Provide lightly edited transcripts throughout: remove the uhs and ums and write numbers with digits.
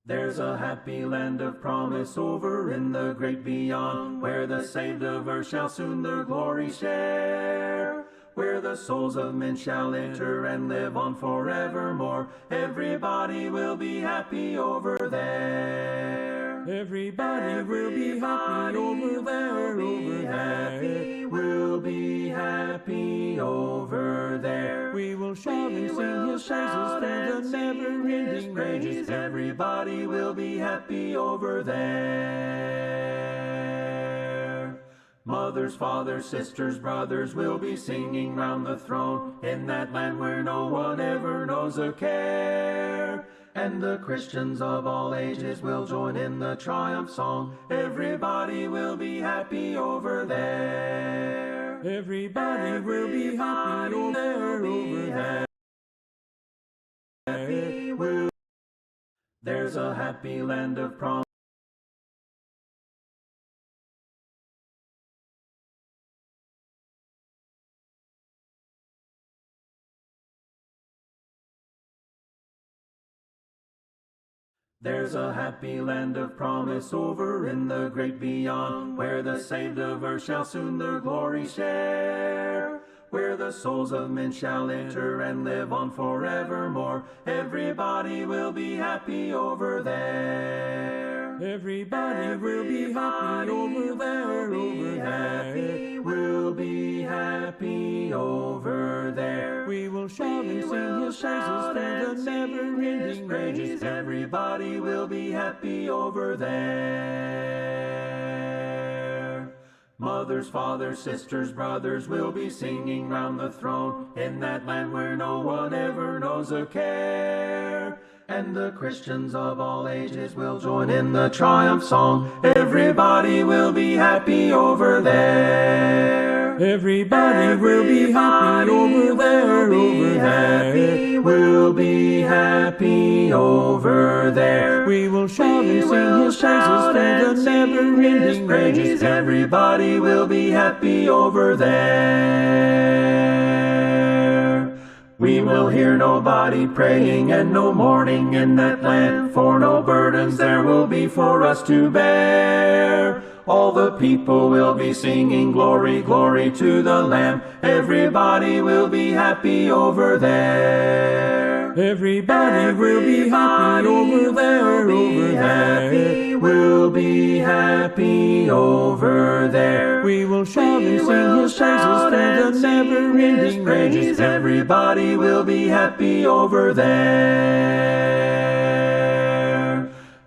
There's a happy land of promise over in the great beyond, where the saved of earth shall soon their glory share, where the souls of men shall enter and live on forevermore. Everybody will be happy over there. Everybody will be happy over there, over there. We'll be happy over there. We will shout and sing His praises through the never-ending ages. Everybody will be happy over there. Mothers, fathers, sisters, brothers will be singing round the throne in that land where no one ever knows a care. And the Christians of all ages will join in the triumph song. Everybody will be happy over there. Everybody will be happy over there, over there. There's a happy land of promise. There's a happy land of promise over in the great beyond, where the saved of earth shall soon their glory share, where the souls of men shall enter and live on forevermore. Everybody will be happy over there. Everybody will be happy over there, over there. We'll be happy over there. We will shout and sing His praises through the never-ending ages. Everybody will be happy over there. Mothers, fathers, sisters, brothers will be singing round the throne in that land where no one ever knows a care. And the Christians of all ages will join in the triumph song. Everybody will be happy over there. Everybody will be happy over there, over there. We'll be happy over there. We will shout and sing His praises through the never-ending ages. Everybody will be happy over there. We will hear nobody praying and no mourning in that land, for no burdens there will be for us to bear. All the people will be singing glory, glory to the Lamb. Everybody will be happy over there. Everybody will be happy over there, over there. We'll be happy over there. We will shout and sing His praises through the never-ending ages. Everybody will be happy over there.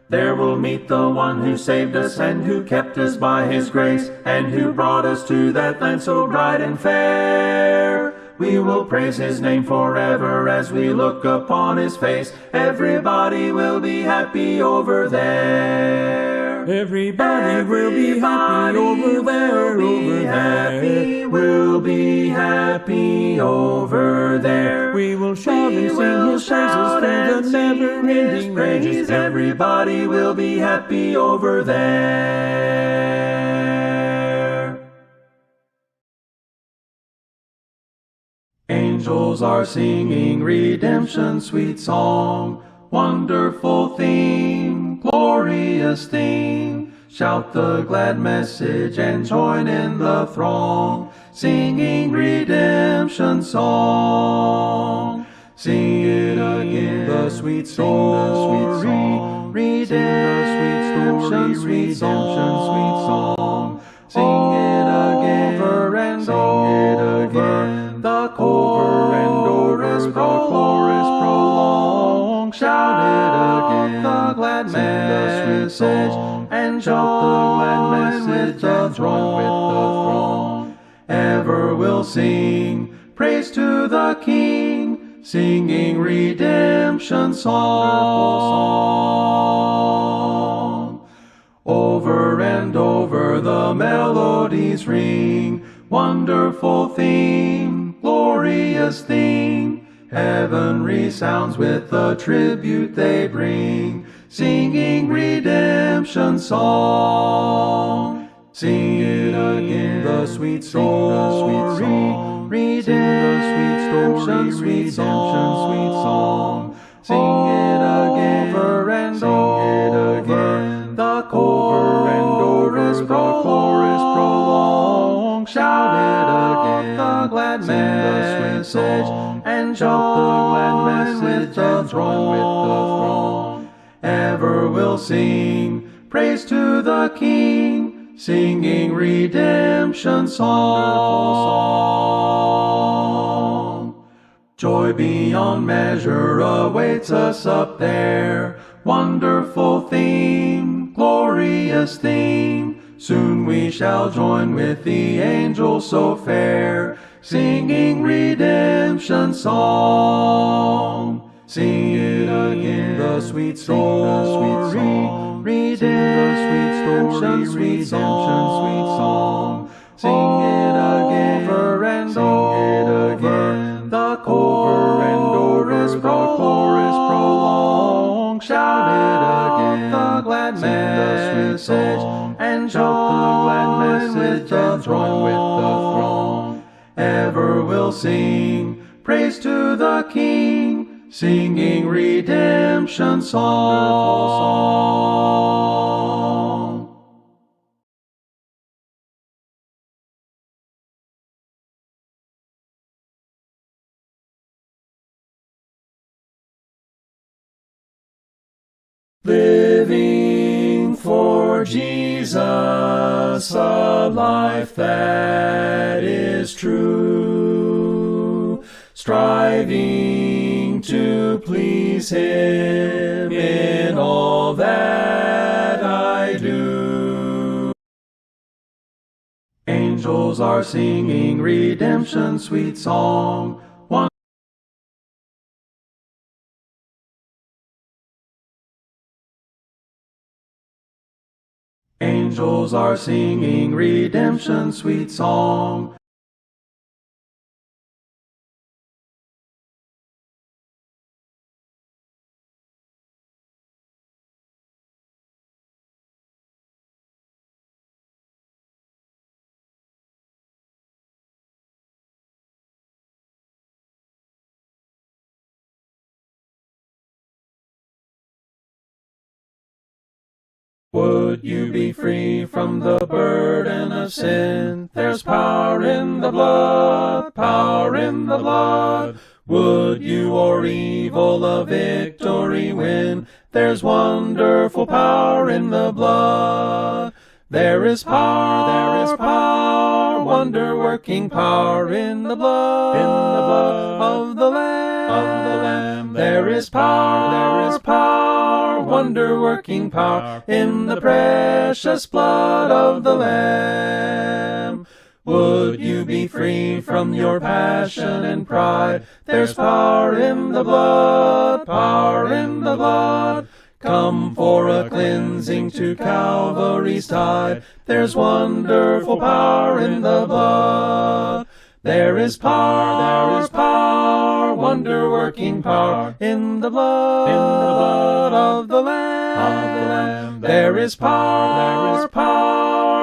There we'll meet the one who saved us and who kept us by His grace, and who brought us to that land so bright and fair. We will praise His name forever as we look upon His face. Everybody will be happy over there. Everybody will be happy over there, over there. We'll be happy over there. We will shout and sing His praises through the never-ending ages. Everybody will be happy over there. Angels are singing redemption's sweet song, wonderful theme, glorious theme. Shout the glad message and join in the throng, singing redemption song. Sing it again, the sweet story, redemption, sweet song. Sing it again, over and over. The chorus prolonged. Shout it again, the glad message, and shout the glad message and join with the throng. Ever will sing praise to the King, singing redemption song. Over and over the melodies ring, wonderful theme, glorious theme. Heaven resounds with the tribute they bring, singing redemption song. Sing it again, the sweet story, redemption, sweet song. Sing it again, over and over. glad message, and join with the throng. Ever will sing praise to the King, singing redemption song. Joy beyond measure awaits us up there. Wonderful theme, glorious theme. Soon we shall join with the angels so fair, singing redemption song. Sing it again, the sweet story, redemption, sweet song. Sing it again, over and over. The chorus prolonged. Shout it again, the glad message, and join with the throng. Ever will sing praise to the King, singing redemption song. Living for Jesus, a life that is true, striving to please Him in all that I do. Angels are singing redemption's sweet song. Angels are singing redemption's sweet song. Would you be free from the burden of sin? There's power in the blood, power in the blood. Would you o'er evil a victory win? There's wonderful power in the blood. There is power, wonder-working power in the blood of the Lamb. There is power, wonder-working power in the precious blood of the Lamb. Would you be free from your passion and pride? There's power in the blood, power in the blood. Come for a cleansing to Calvary's tide. There's wonderful power in the blood. There is power, wonder-working power in the blood of the Lamb. There is power,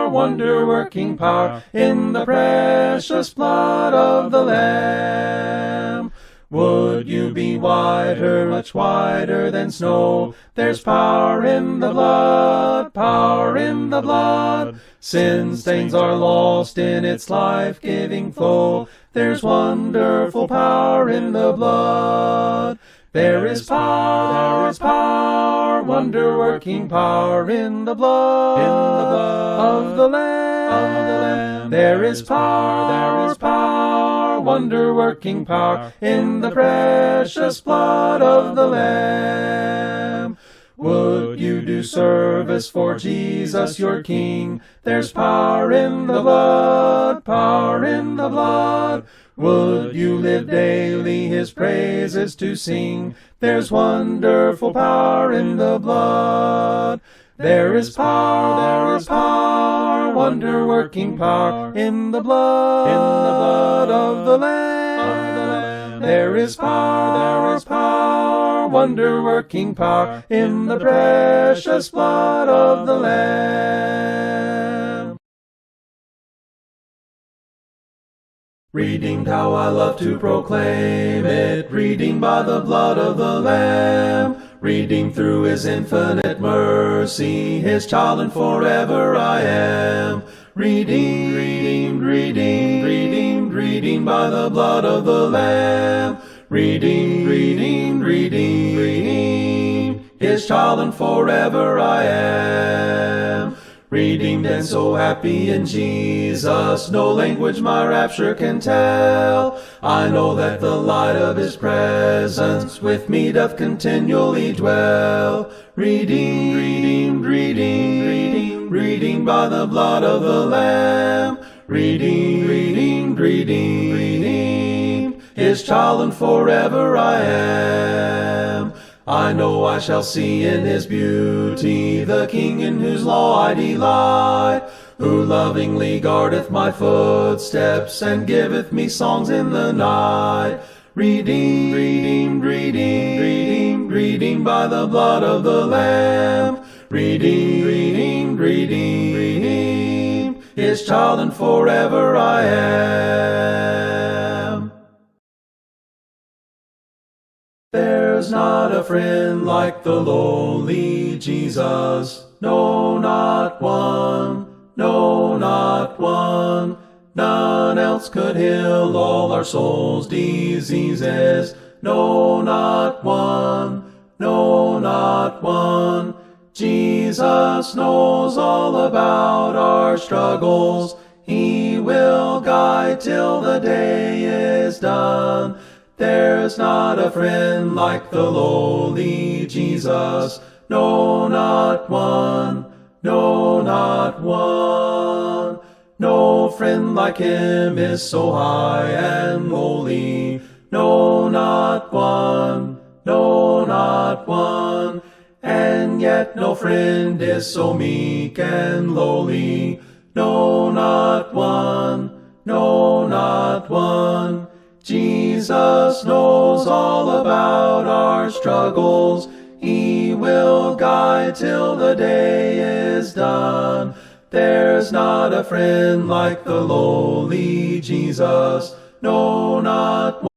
wonder-working power in the precious blood of the Lamb. Would you be whiter, much whiter than snow? There's power in the blood, power in the blood. Sin stains are lost in its life-giving flow. There's wonderful power in the blood. There is power, wonder-working power in the blood of the Lamb. There is power, wonder-working power in the precious blood of the Lamb. Would you do service for Jesus your King? There's power in the blood, power in the blood. Would you live daily His praises to sing? There's wonderful power in the blood. There is power, wonder-working power in the blood of the Lamb. There is power, wonder-working power in the precious blood of the Lamb. Redeemed, how I love to proclaim it, redeemed by the blood of the Lamb. Redeemed through His infinite mercy, His child and forever I am. Redeemed, redeemed, redeemed, redeemed redeemed by the blood of the Lamb. Redeemed, redeemed, redeemed, redeemed, His child and forever I am. Redeemed and so happy in Jesus, no language my rapture can tell. I know that the light of His presence with me doth continually dwell. Redeemed, redeemed, redeemed, redeemed, redeemed by the blood of the Lamb. Redeemed, redeemed, redeemed, redeemed, His child and forever I am. I know I shall see in His beauty the King in whose law I delight, who lovingly guardeth my footsteps and giveth me songs in the night. Redeemed, redeemed, redeemed, redeemed, redeemed by the blood of the Lamb. Redeemed, redeemed, redeemed, redeemed, His child and forever I am. There's not a friend like the lowly Jesus, no, not one, no, not one. None else could heal all our souls' diseases, no, not one, no, not one. Jesus knows all about our struggles. He will guide till the day is done. There's not a friend like the lowly Jesus, no, not one, no, not one. No friend like Him is so high and lowly, no, not one, no, not one. And yet no friend is so meek and lowly, no, not one, no, not one. Jesus knows all about our struggles. He will guide till the day is done. There's not a friend like the lowly Jesus, no, not one.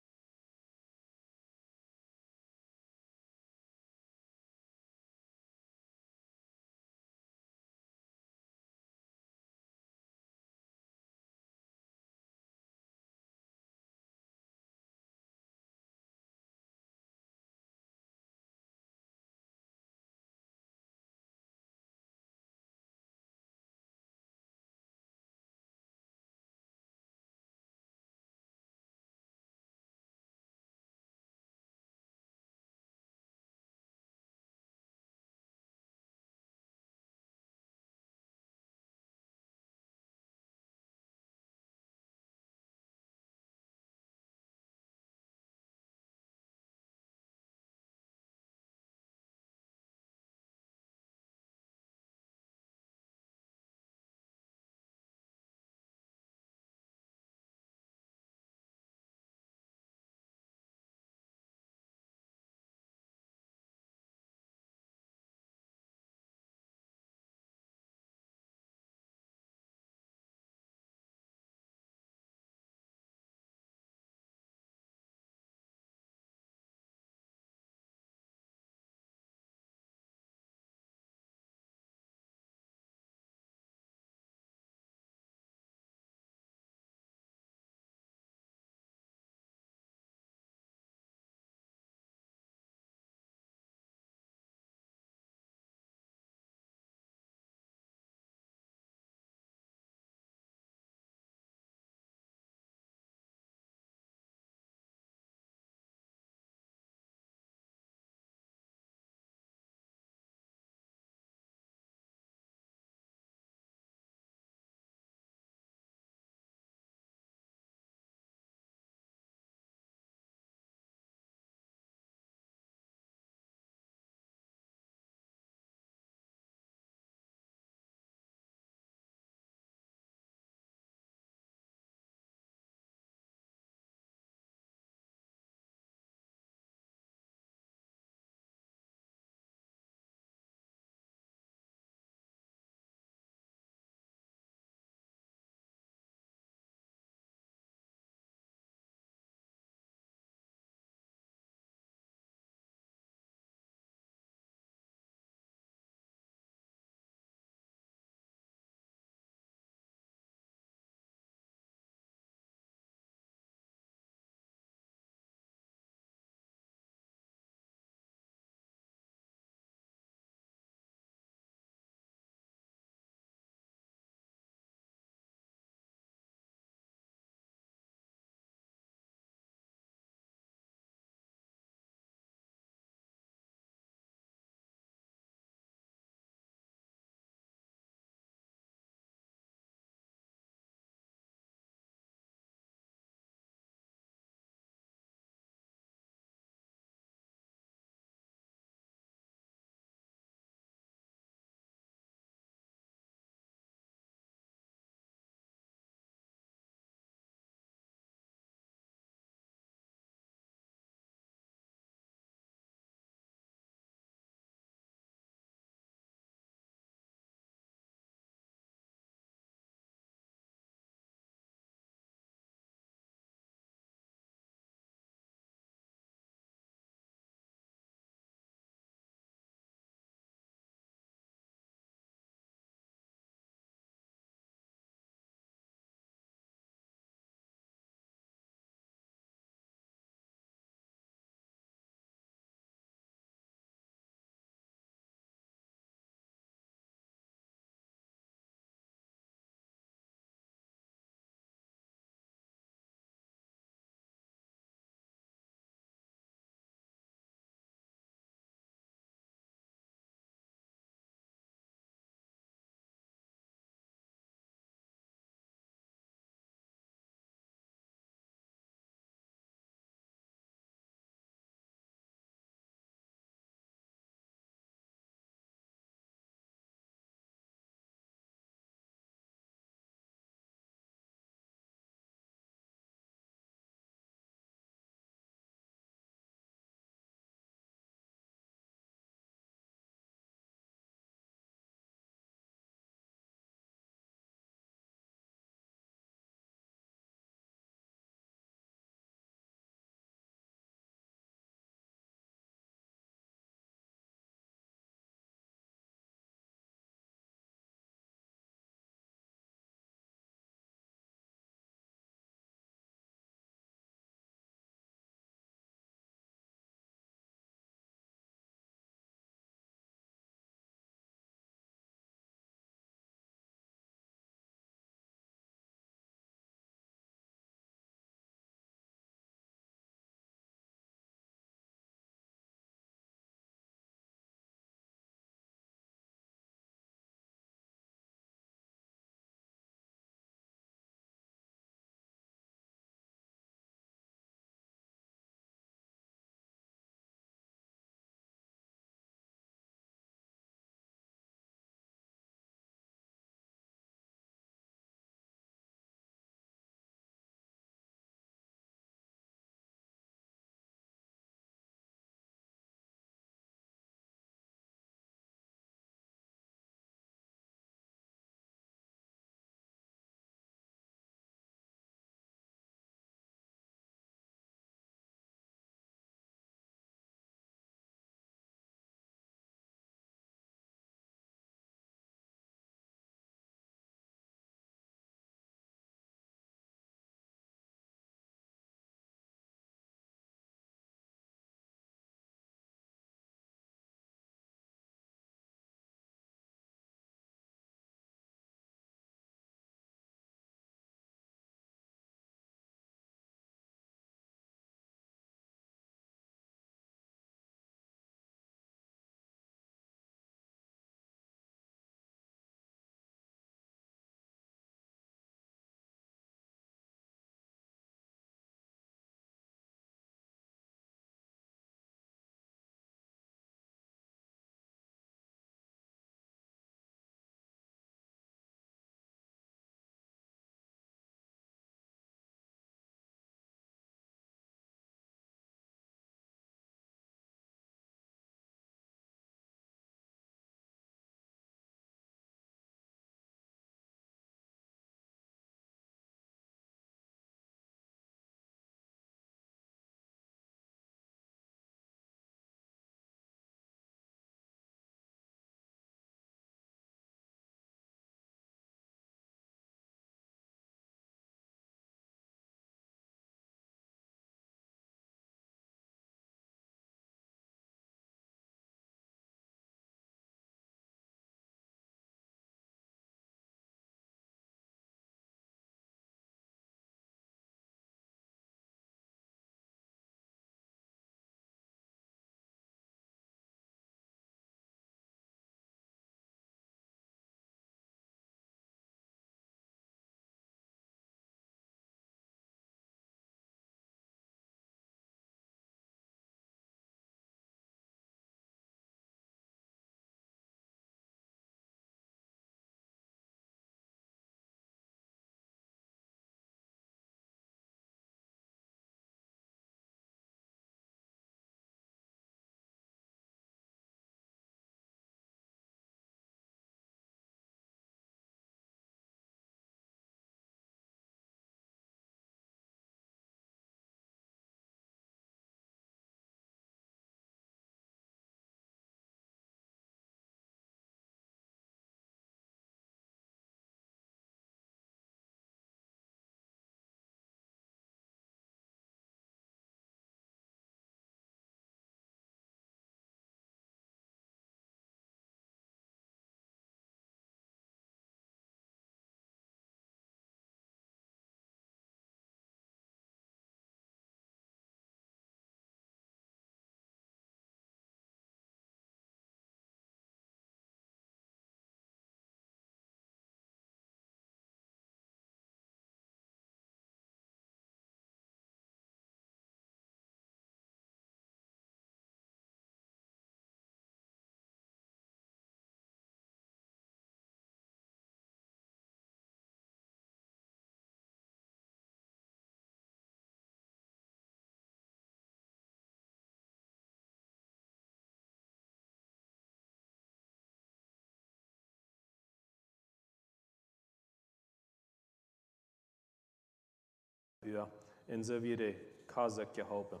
uur. En zo weer de kazak geholpen.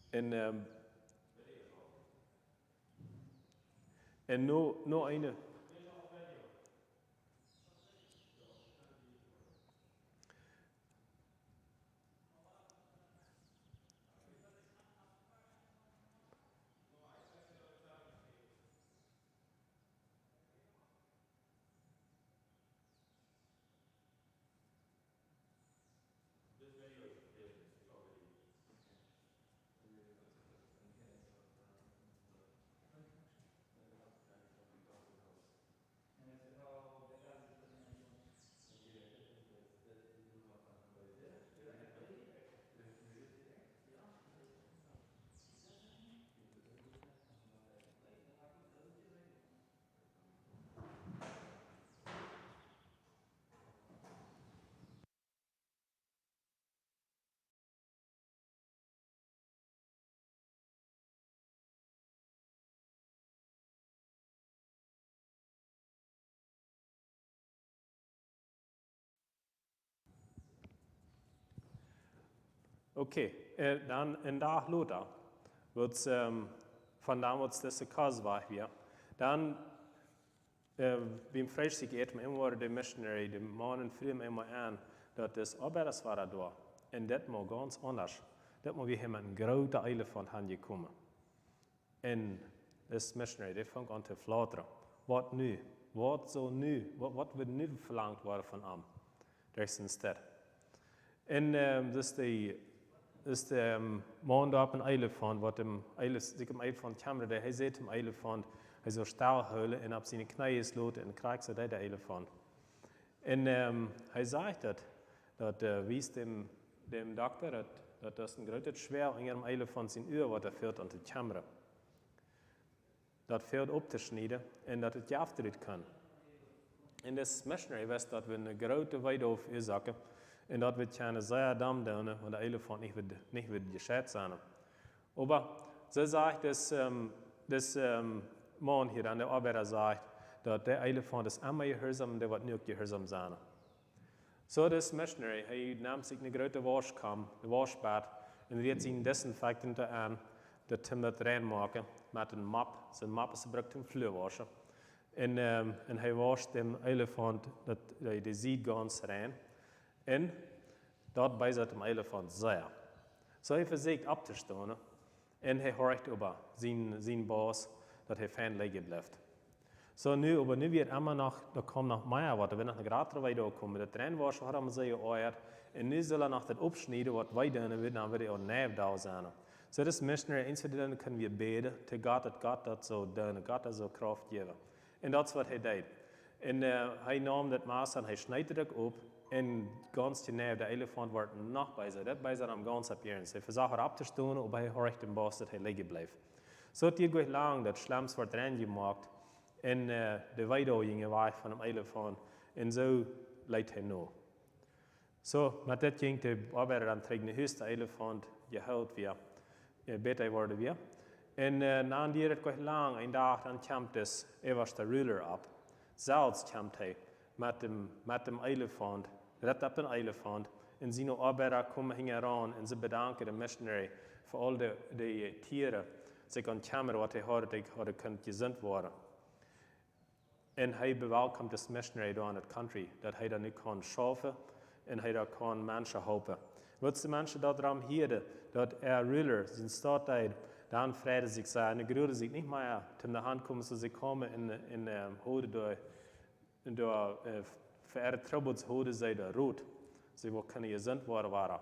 En nu eine. Okay, dann in Dag Lothar wird von damals diese Kurs war wir. Dann beim Freitag geht man immer der Missionary, die Morgen früh immer an, dass das Arbeiter war da. Und das war ganz anders. Das war wir haben eine große Eile von Hand gekommen. Und das Missionary, der fängt an zu flattern. Was nu? Was so nu? Was wird nu verlangt worden von ihm? Das ist das. Und das ist der Mann da auf ein Elefant, was dem Elefant kam, der sieht dem Elefant, er so Stahlhöhle und auf seine Knie slot und kriegt so der Elefant. Und er sagt, dass wies dem Doktor, dass das ein großes Schwer in ihrem Elefant sein Ohr, was er führt an die Kamera. Das fährt abzuschneiden und dass es auftreten kann. Und das Missionary weiß, dass wir eine große Weide auf Ursache und dat wird keine sehr dumm doen, want de elefant niet wird geschätzt sein. Aber so sagt das Mann hier an der Arbeiter sagt, dass der Elefant ist immer gehorsam und der wird nicht gehorsam sein. So das Missionary, er nimmt sich eine große Waschkam, ein Waschbad, und wird sich Desinfektant an, der Tim das reinmachen, mit einem Map. So ein Map ist gebraucht zum Flurwaschen. Und er wascht dem Elefant, der sieht ganz rein. En dat bijzet dem Elefant sehr. So hij versucht abzustehen en hij hoort über zijn Boss, dat hij fijn liggen blijft. So nu wird immer noch, da kommt noch mehr, was, wenn noch eine gerade weiter kommen. Der Trennwasch hat er sehr geäuert und nu soll er noch das abschneiden, was weiter wird, dann wird er auch näher da sein. So das Missionary, incident können wir beten, zu Gott, dass Gott das so tun, Gott das so Kraft geben. Und das ist, was er tut. Und er nahm das Maß und er schneidet das ab. En ganz genau, der Elefant wird noch besser. Das besser am ganzen Appearance. Er versucht abzustehen, aber er hört den Boss, dass er liegen bleibt. So geht es lang, das Schlamms wird reingemacht. Und der Weide ging weg von dem Elefant. Und so leidet er noch. So, mit das ging der Arbeiter dann gegen den höchsten Elefant geholt wir. Besser wurde wir. Und dann geht es lang, ein Tag, dann kommt das oberste Ruler ab. Selbst kommt er mit dem Elefant. Redt op den Elefant. En zijn arbeiter komen heran en ze bedanken de missionary voor al de tieren. Ze kan kameren wat hij hadden kunnen gezond worden. En hij bewelkomt de missionary door in het country, dat hij dan nu kan schaffen en hij dan kan mensen helpen. Wat de mensen dat erom hielden, dat ruler zijn stadtijd, dan vreden zich zijn en groeiden zich niet meer te de hand komen, ze komen in houden door verehrte Troubles houden zij de rood. Ze kunnen gezond worden.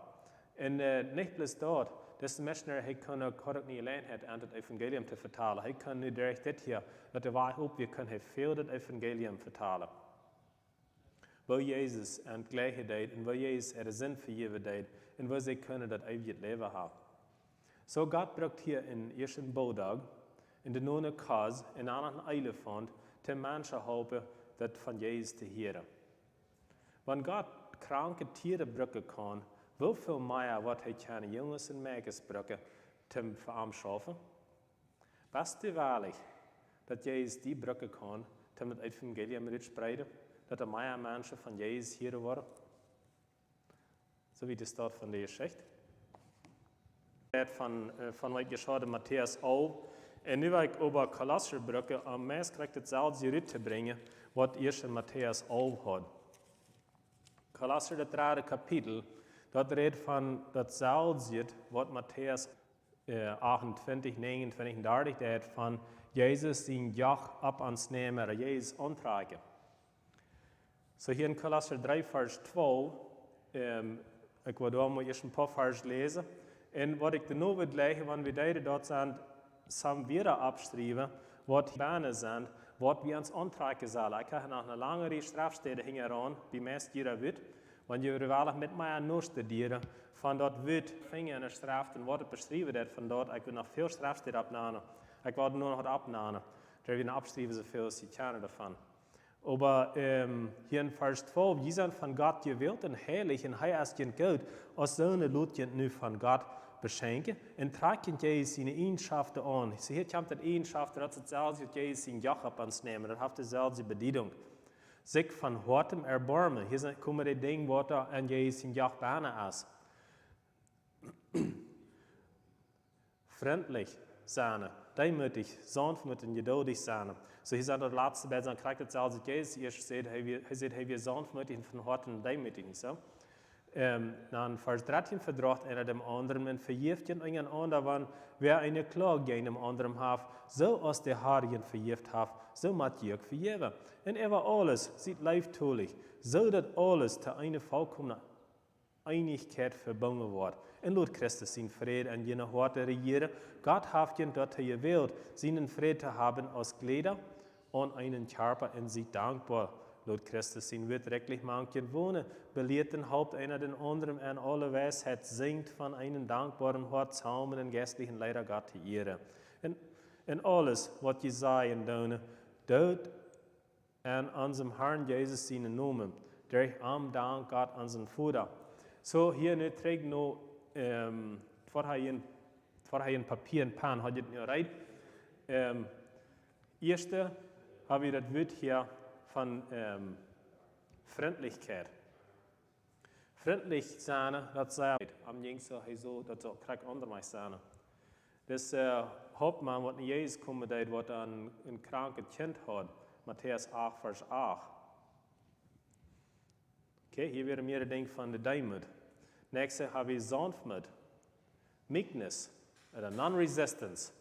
En niet bloß dort, das Missionar, hij kan ook niet alleen het Evangelium te vertalen. Hij kan nu direct dit hier, dat de waarheid op, we kunnen veel het Evangelium vertalen. Waar Jezus en gleiche deed, en waar Jezus er zin voor je deed, en waar zij kunnen dat eeuwig leven hebben. So God brengt hier in eerste Bouwdag, in de nonne Kaz, in een Elefant, te mensen helpen, dat van Jezus te horen. Wanneer God kranke Tiere brengen kan, hoeveel meer wat hij kan jongens en meisjes brengen, te voor hem schaffen? Best waarlijk, dat Jezus die brengen kan, om het evangelium te spreiden, dat er meer mensen van Jezus hier worden. Zo wie de staat van de geschichte. Van wat je schade Matthäus ook. En nu wil ik over Kolosserbrücke am meest krijgt hetzelfde uit te brengen, wat eerst in Matthäus ook had. Kolosser, het derde kapitel, dat redt van datzelfde wat Matthäus 28, 29, 30 deed van Jezus zijn jacht op ons nemen, Jezus ontrekken. So hier in Kolosser 3, vers 2, ik wil daar maar eerst een paar vers lezen. En wat ik er nu wil leggen, wanneer we deden dat zijn, samen weer abschrijven, wat banen zijn, wat we ons ontrekken zullen. Ik heb nog een langere strafstede hingen aan, bij meest jaren wit, want je wel met mij aan studeren, van dat wit vingen en straf en wat het beschrijven dat van dat, ik wil nog veel strafsteden opnemen. Ik wil er nur noch wat opnemen. Daar wil abschrijven zoveel als je kan ervan. Aber hier in Vers 12, je zijn van God gewillt en heilig en hij is je goed, als zo'n Lot je nu van God beschenken en trekken je zijn eigenschaften aan. So hier komt het eigenschaften, dat is hetzelfde, dat je zijn jacht op ons nemen, dat heeft dezelfde bediening. Zich van hartem erbarmen, hier komen die dingen wat er aan je zijn jacht bijna is. Vriendlich zijn, demütig, sanftmütig en geduldig zijn. So hier zijn de laatste bij zijn krijgt hetzelfde Jezus eerst zegt, hij zegt, hij weer sanftmütig en van hart en demütig. So. Dan vers 13 verdraagt einer dem anderen en vergeeft je een ander, want wer eine Klage gegen dem anderen heeft, zo als der Herr je vergeeft heeft, zo moet je ook vergeven. En er alles, ziet leiftoelig, zodat alles te eine volkommene Einigkeit verbunden wordt. En laat Christus zijn vrede en jene Harte regieren. Gott heeft je dat hij wilt, zijn vrede te hebben als Kleider und einen Körper en sie dankbar. Laat Christus zijn wet rechtlich manchen wohnen, belehrt den Haupt einer den anderen en alle Weisheit singt von einem dankbaren Hort, Psalmen en geistlichen Leider Gott te ehren. En alles, wat je zei en doen, doet an unserem Herrn Jesus zijn Namen, durch am Dank Gott unseren Vater. So hier nu trägt nu, voor hij een papier en pen, had je het nu rijdt. Eerste habe ich das Wort hier von Freundlichkeit. Freundlich sein, das sei am jüngsten, das kriegt andere mal sein. Das Hauptmann, was in Jesus kommen deed, was ein krankes Kind hat, Matthäus 8, Vers 8. Okay, hier wäre mir der Ding von der Demut. Nächste habe ich Sanftmut, Meekness, oder Non-Resistance.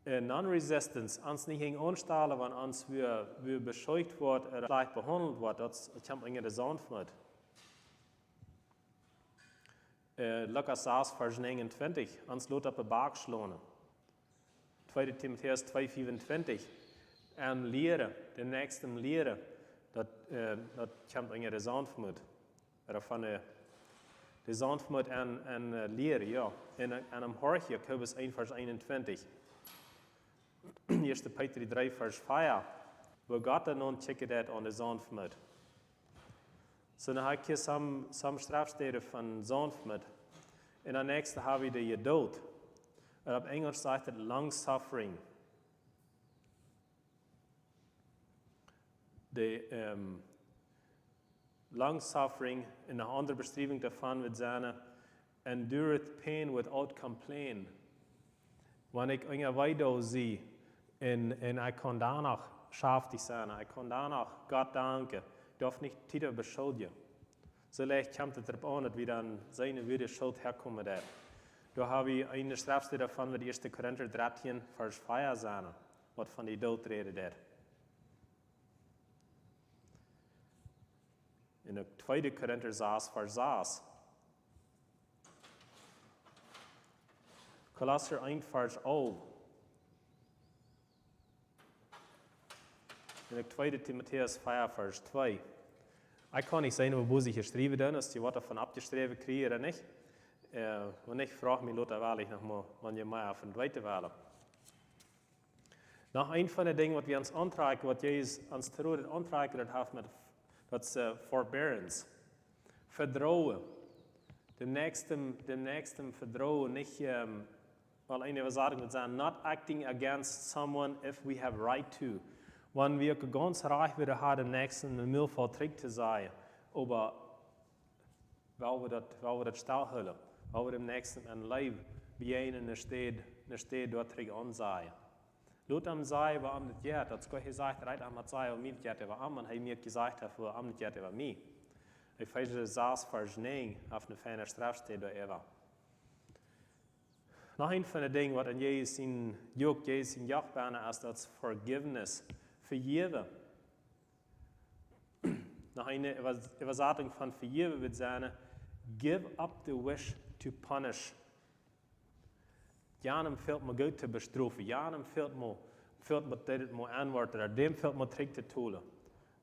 Non-resistance, ons niet ging aanstellen, want ons weer beschuldigd wordt en gelijk behandeld wordt, dat komt in de Sanftmut. Lukas 6, vers 29, ons laat op de baak slaan. 2 Timotheus 2, 24. En leren, de nächste leren, dat komt in de Sanftmut. Van de Sanftmut en leren, ja. En am Horch, Jakobus 1, vers 21. 1. Peter 3, vers 4, wo Gott dan nun checken dat aan de Sanftmut. So dan heb ik hier some strafsteden van Sanftmut. En dan nächste habe ich de Geduld. En op Engels zegt het long suffering. De long suffering, en een andere beschrijving daarvan wordt zijn, endureth pain without complaint. Wanneer ik een weidau zie, en ik kan daarna schaftig zijn, ik kan daarna God danken, ik darf niet tiefer beschuldigen. So leicht kommt es darauf an, dass wir dann seine Würde Schuld herkommen. Da habe ich eine Strafstelle davon, mit 1. Korinther 13, Vers 4 sein, was von der Dood redet. In der 2. Korinther 6, Vers 6. Kolosser 1, Vers 11. In der 2. Timotheus 4, Vers 2. Ik kan niet zijn hoe ik geschreven ben, als je wat ervan abgeschreven krijgt oder nicht. Und ich frage mich, Lothar, weil ich noch mal, wenn ihr mal auf den zweiten wählen. Noch ein von den Dingen, was wir uns antragen, was Jesus uns terug antragen, das ist Forbearance. Vertrauen. Dem nächsten Vertrauen, nicht, weil eine sagen, not acting against someone if we have right to. wenn wir ganz reich wieder haben, im nächsten Müll verträgt zu sein, aber weil wir das stillhalten, weil wir dem nächsten ein Leben wie einen steht dort an sein. Laut am sei, was am nicht geht, das Gott gesagt hat, am sei, und mir geht über am, und er mir gesagt hat, für am nicht geht über mich. Ich weiß, dass das Vers 9 auf eine feine Strafe steht, oder noch ein von den Dingen, was an Jesus in Jochbahn ist, das Forgiveness, vergeben. Noch eine Übersetzung von vergeben wird sein, give up the wish to punish. Janem fehlt mir gut zu bestrafen, Janem fehlt mir das mal antworten, oder dem fehlt mir Trick zu tun.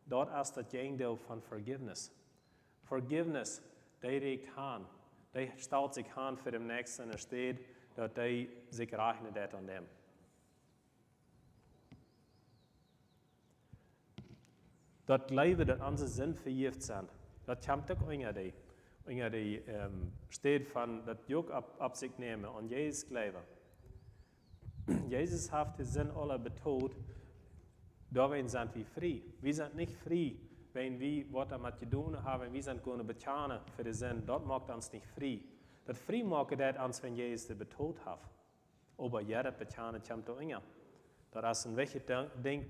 Dort ist das Gegenteil von Forgiveness. Forgiveness, die regt an, die stellt sich an für den Nächsten und steht, dass die sich rechnet hat an dem. Das Leben, das unsere Sinn vergift sind, das kommt auch in die steht von, das Juk ab sich nehmen und Jesus glauben. Jesus hat den Sinn aller betont, da sind wir frei. Wir sind nicht frei, wenn wir was damit zu tun haben, wir sind going bezahlen für den Sinn, das macht uns nicht frei. Das frei macht das uns, wenn Jesus das betont hat. Aber ja, das bezahlen kommt auch immer. Das ist ein wichtiges Ding,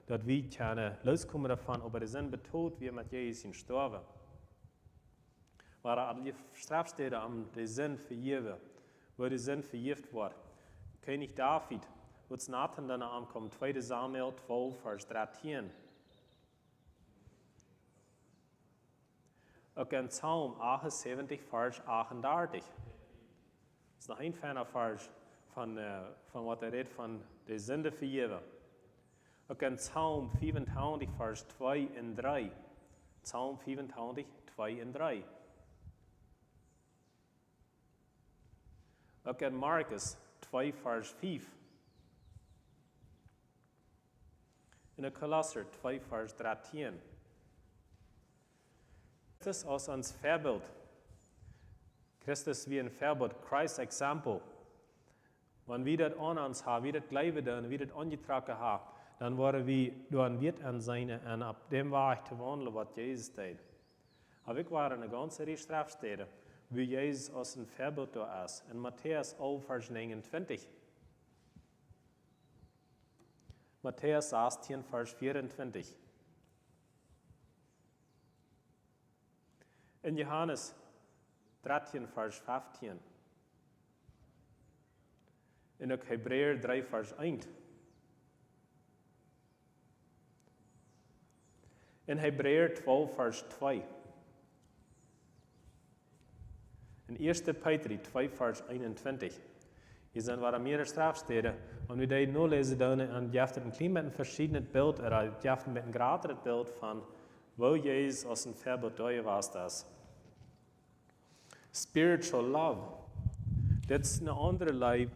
dass wir loskommen davon, aber der Sinn betont, wie mit Jesus sterben. Waar die strafsteden am de Sinn vergeven, wo der Sinn vergift wordt. König David, wo es Nathan dann ankommt, 2 Samuel 12, Vers 13. Ook in Psalm 78, Vers 38. Das ist noch ein feiner Vers von was redet von der Sünde vergeben. Ook in Psalm 25, Vers 2 und 3. Psalm 25, 2 und 3. Ook in Markus 2, Vers 5. In Kolosser 2, Vers 13. Christus als ons Vorbild. Christus wie ein Vorbild, Christ's Example. Wenn wir das an uns haben, wir das Glauben tun, wir das angetragen haben, dann wird an sein und ab dem Weg zu wandeln, was Jesus tut. Aber ich war in einer ganzen Reihe Strafstädte, wie Jesus als ein Vorbild da ist. In Matthäus 11, Vers 29. Matthäus 16, Vers 24. In Johannes 13, Vers 15. In Hebräer 3, Vers 1. In Hebräer 12, Vers 2. In 1. Petrus 2, Vers 21. Hier sind mehrere Strafsteden. Und wir die nur lesen, dann gibt es ein klein verschiedenes Bild, oder gibt es ein gratis Bild von, wo Jesus als ein Vorbild da war. Spiritual love. Das ist eine andere Liebe,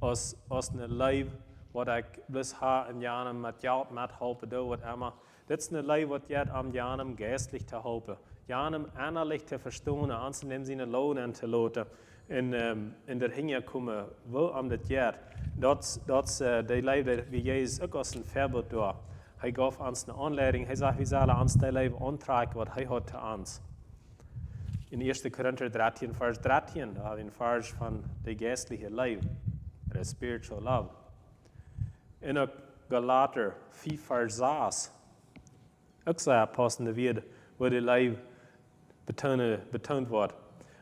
als eine Liebe, die ich bloß habe in Jahren mit Geld mithelfen, was immer. Das ist eine Liebe, die ich am Jahren geistlich zu helfen. Jahren innerlich zu verstehen, anzunehmen, seine Lohn zu lassen, in der Hinterkommen, wo am das geht. Das die Liebe, wie Jesus auch als ein Vorbild da. Er gab uns eine Anleitung, er sagt, wir sollen uns die Liebe antragen, was er hat zu uns. In 1. Korinther 13, Vers 13, da haben wir einen Vers von der geistlichen Liebe, der spiritual love. In Galater 4, Vers 6, auch so ein passender Wort, wo die Liebe betont wird.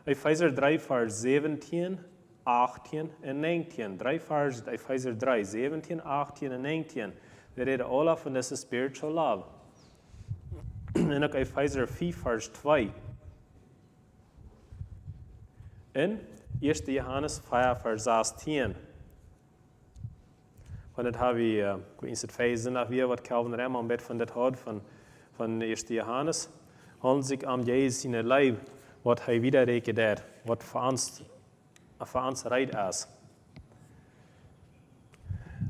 Epheser 3, Vers 17, 18 und 19. 3 Vers, Epheser 3, 17, 18 und 19. Wir reden alle von dieser spiritual love. Und auch Epheser 4, Vers 2. In 1. Johannes 4, Vers 16. Und das habe ich, in der Phase nach wie, was Calvin Remmer mit von das hat, von 1. Johannes, handelt sich am Jesus in der Leib, was er widerregt hat, was für uns recht ist.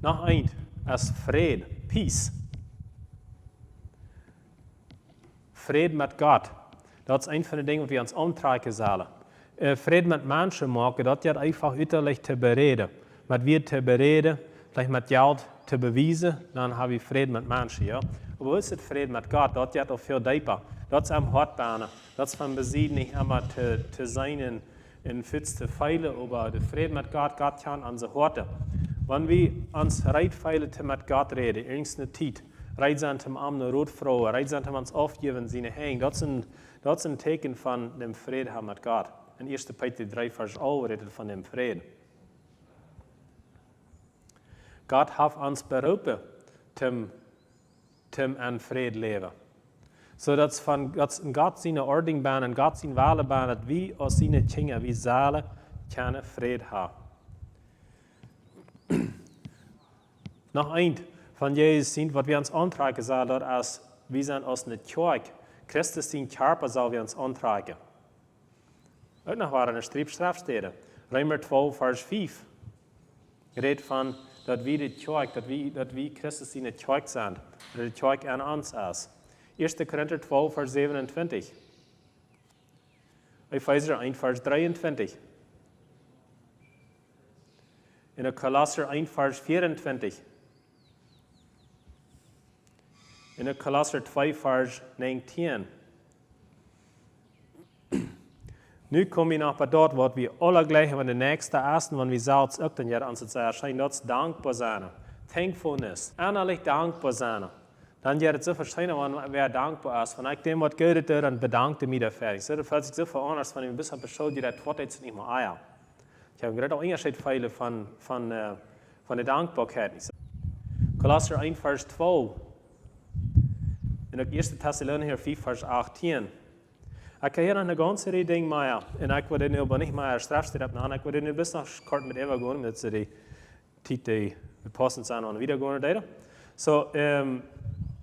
Noch eins, ist Friede, Peace. Friede mit Gott. Das ist ein von den Dingen, die wir uns umtragen sollen. Friede mit Menschen machen, das ist einfach äußerlich zu bereden. Mit wir zu bereden, vielleicht mit Geld te bewijzen, dan heb je vrede met mensen, ja. Aber is het vrede met God? Dat gaat al veel dieper. Dat is am hartbanen. Dat is van bezien niet immer te zijn in fits te feilen, aber de vrede met God gaat aan onze harten. Wanneer we ons rijdt te met God reden, irgendeine tijd, rijdt zijn hem aan een roodvrouw, rijdt zijn hem ons afgeven zijn hang, dat is een teken van de vrede met God. In 1 Peter 3 vers 11 redet van dem vrede. God heeft ons beroepen zum an vrede leven. So dat God zijn ording ben en God zijn wale ben, dat we als zijn kinderen, wie zullen keine vrede hebben. Nog eind van Jezus zien, wat we ons aantrekken zullen, dat als we zijn als een kerk, Christus zijn Körper zal we ons aantrekken. Ook nog waren er strafsteden. Römer 12 vers 5 redt van dat we de kerk, dat we Christus in de kerk zijn, dat de kerk aan ons is. 1 Korinther 12 vers 27. Epheser 1 vers 23. In Kolosser 1 vers 24. In Kolosser 2 vers 19. Nu kom je nog bij dat wat we alle gleich van de nächste ersten, wanneer we zelfs ook dan ja ons het erscheint, dat is dankbaar zijn. Thankfulness. Innerlich dankbaar zijn. Dan ja het zo verschijnen, wanneer wer dankbaar is. Van ik dem wat Gott doet, dan bedankte mich dafür. So, das fühlt sich so verandert, wenn ich ein bisschen beschaut, die das Wort jetzt nicht mehr eier. Ich habe gerade auch Unterschied von der Dankbarkeit. Kolosser 1 vers 12. In 1 Thessalonicher 4 vers 18. Ik kan hier nog een ganze reden ding maken. En ik wil dit nu aber niet meer strafsteden hebben. Ik wil dit nu bis nog kort met Eva gaan, met ze die tijd die passend zijn en wieder gaan deden. So, we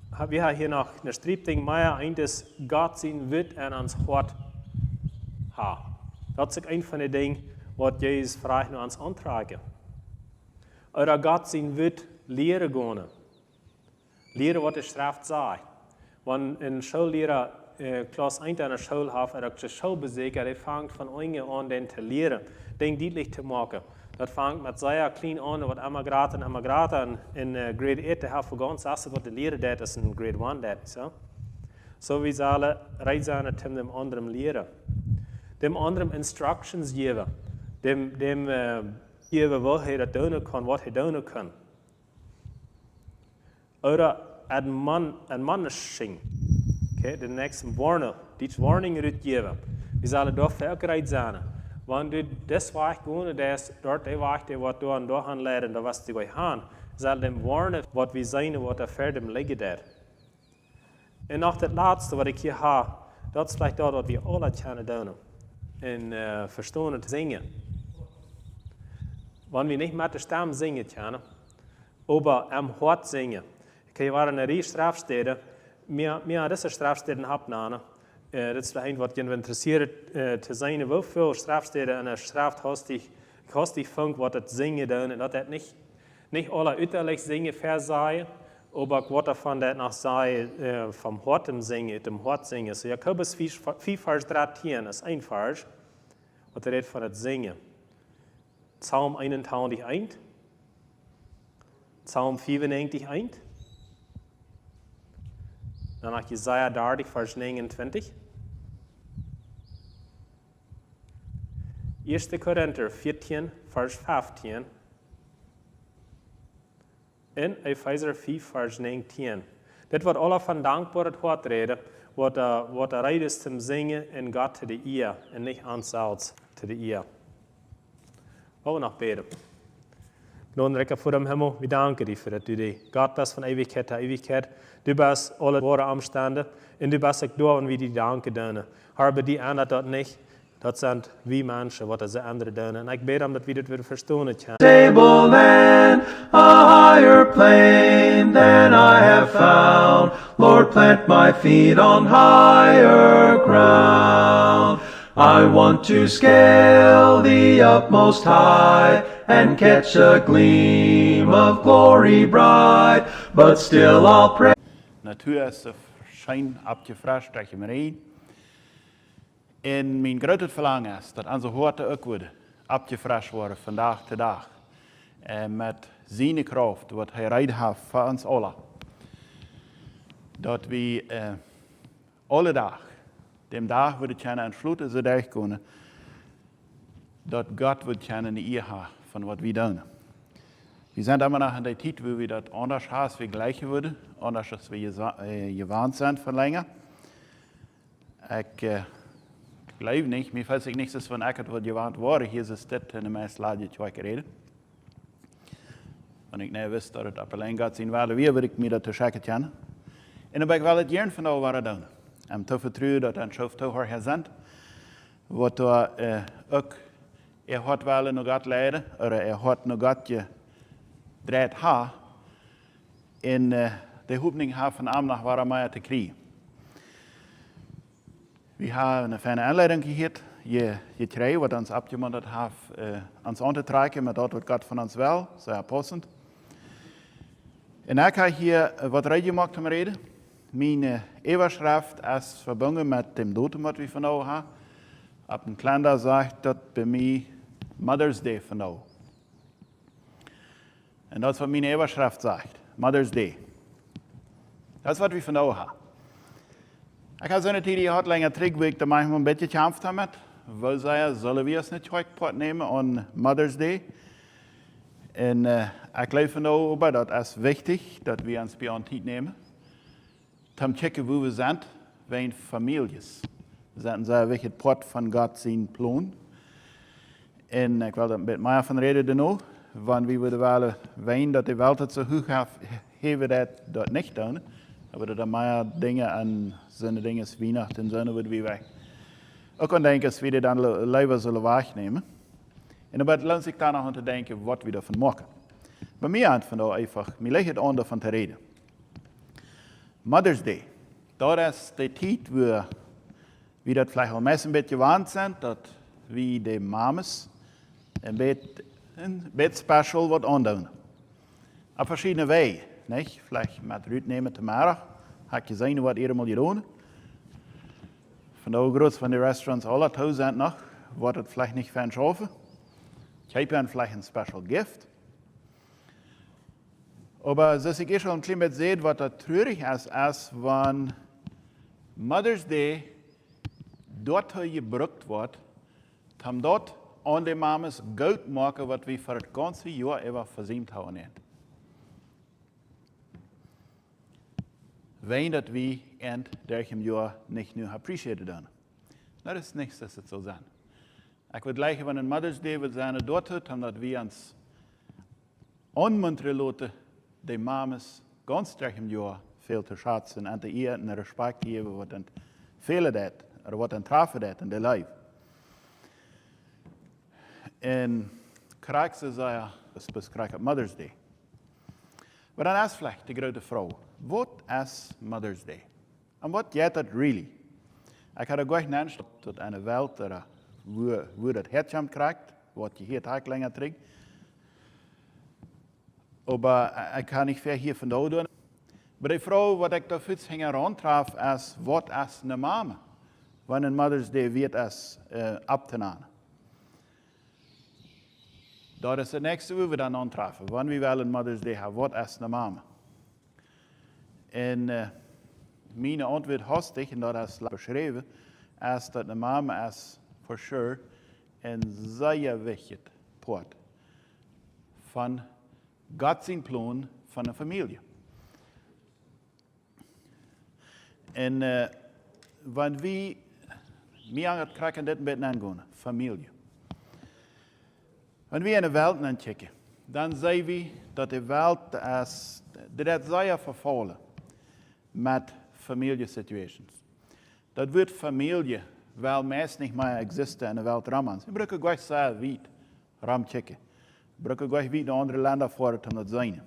hebben hier nog een striepding maken. Eén is God zijn wit en ons hart ha. Dat is ook een van de dingen wat Jezus vraagt naar ons aantrekken. Oder God zijn wit leren gaan. Leren wat de straf zei. Want een schoolleraar Klas 1 in der Schule hat, er hat die Schule besiegt, er fängt von Anfang an den zu lehren, den deutlich zu machen. Das fängt mit sehr klein an, was immer gerade in Grade 8, der hat vergangen, das was die Lehre das ist in Grade 1 das, so wie sie alle reisen zum dem anderen lehren, dem anderen Instructions geben, dem geben, was er tun kann, was er tun kann. Oder ein Mann schenken. Okay, de nächste Warning, die Warning uitgeven. We zullen door verkeerd zijn. Want du das weg gaan, das dort de weg, die wat du aan gaan leren, dat was die wij gaan. Zal dem warnen, wat we zijn, wat er verder liggen daar. En nog het laatste wat ik hier heb, dat is vielleicht dat wat we alle kunnen doen. En verstaan en zingen. Wanneer we niet met de stem zingen kunnen, maar am hart zingen. Ik was in een reis strafsteden. Meer deze strafsteden hebben. Dat is vielleicht wat je interessiert te zijn. Hoeveel strafsteden en een straf hast die funk wat het zingen doen. En dat het niet alle uiterlijk zingen verzaaien. Maar wat er van dat nog zei, vom Hortem zingen, dem Hort zingen. So Jakobus 4 vers 13 is een vers. Wat er redt van het zingen. Psalm 21 1. Psalm 94 1. Dan nach Jesaja 30, vers 29. 1 Korinther 14, vers 15. En Epheser 4, vers 19. Dit wordt alle van dankbaarheid hart reden, wat er reden is zum zingen en God te de eer, en niet onszelfs te de eer. Wollen we nog beten? Gnade voor dem Himmel, we danken dir für das du die Gott bist von Ewigkeit zu Ewigkeit. Du bist alle wahre Umstände und du bist auch da, und wir dir danken dürfen. Aber die ändert das nicht. Das sind wir Menschen, was sie anderen dürfen. Und ich bete, dass wir das wieder verstehen können. Stable land, a higher plane than I have found. Lord, plant my feet on higher ground. I want to scale the utmost high and catch a gleam of glory bright, but still I'll pray. Natuur is de schijn abgefrascht durch den Regen. En mijn grote verlangen is dat onze horten ook worden abgefrascht worden van dag tot dag. Met zijn kracht, wat hij reit heeft voor ons alle. Dat we alle dag, dem dag we kennen en sluiten ze dag kunnen, dat God wordt kennen in ihr haar van wat we doen. We zijn immer noch in der tijd wo we dat anders haben, als we gleich worden, anders als we gewöhnt sind von länger. Ich glaube nicht, mir fällt sich nichts, dass von ich wat gewöhnt war, hier ist das in der meisten Lage zwei gereden. Und ich nicht wusste, dass es allein Gott sein werde, wie würde ich mir das checken können. En dan ben ik wel het jaren van nou waar doen. En te vertrouwen dat een schof toch her zijn. Wat ook, had wel nog God leiden, of had nog God je draait ha. En de hoopning ha van am nach waar mij te krijgen. We hebben een fijne aanleiding gehad. Je krijgt wat ons abgemondet heeft, ons aan te trekken met dat wat God van ons wil, zo passend. En ik heb hier wat reden gemaakt om reden. Mijn Überschrift is verbunden met dem Datum, wat we van nu hebben. Op een kalender zegt dat bij mij Mother's Day van nu. En dat is wat mijn Überschrift zegt. Mother's Day. Dat is wat we van nu hebben. Ik heb zo'n tijd gehad, langer terug, waar ik er manchmal een beetje gekämpft heb met. Wil zeggen, zullen we het niet heute nemen aan Mother's Day? En ik geloof van nu, dat is wichtig, dat we ons bij aan tijd nemen. Om te kijken waar we zijn, wij families. We zijn zeer wichtig part van God zijn plan. En ik wil er een beetje meer van reden dan ook. Want we willen wel weten dat de wereld het zo hoog heeft, dat niet doen. Aber da mehr Dinge an so eine Dinge als Weihnachten und so würden wir weg. Ook aan denken, als we die dan liever zullen wegnemen. En dan lohnt sich da noch aan te denken, wat we davon machen. Bei mir einfach nur einfach, mir legt het aan davon te reden. Mother's Day. Dat is de tijd wo we dat vielleicht auch meest een beetje gewend zijn, dat we de mamas een beetje special wat aandoen. Op verschillende wegen. Nicht? Vielleicht mit Rütnehmen zu machen. Hat gesehen, was ihr mal gedaan. Von der groß von den Restaurants alle zu sind noch, wird es vielleicht nicht für einen schaffen. Ich habe ihnen vielleicht ein Special Gift. Aber dass ich schon ein klein bisschen sehe, was da traurig ist, wenn Mother's Day dort gebraucht wird, um dort an den Mamas Geld machen, was wir für das ganze Jahr über versäumt haben. Wenn dat we in dergem Jahr nicht nur appreciated haben. Das ist nichts, dass es so sein. Ich würde gleich, wenn ein Mother's Day wird sein, dort hat, dass wir uns anmuntern lassen, die Mamas ganz dergem Jahr viel zu schätzen und ihr einen Respekt geben, was dann fehlen das, oder was dann treffen das in der Leben. Und krijg ze zeggen, dus krijg op Mother's Day. Maar dan is vielleicht die grote Frau. Wat is Mother's Day? En wat is dat really? Ik had ook genannt tot een wereld waar dat herkomt krijgt, wat je hier taak langer terug. Maar ik kan niet veel hier vandaan doen. Maar die vrouw, wat ik dafür hängen rantraf, is wat is een mama? Wanneer Mother's Day wird es abzunehmen. Dat is het nächste, wo wir dann antreffen. Wanneer we wel een Mother's Day hebben, wat is een mama? En mijn antwoord hastig, en dat is beschreven, is dat een mama is for sure een zeer wichtig part van God zijn plan van een familie. En wanneer we meer krijgen dit een beetje aangaan, familie. Wanneer we in de wereld aankijken, dan zien we dat de wereld is, dat zeer vervallen met familiesituations. Dat wordt familie wel meest niet meer existen in de wereld rammen. We breken gleich zeer weit ram kijken. We breken gleich weit naar andere landen voor om dat te zijn.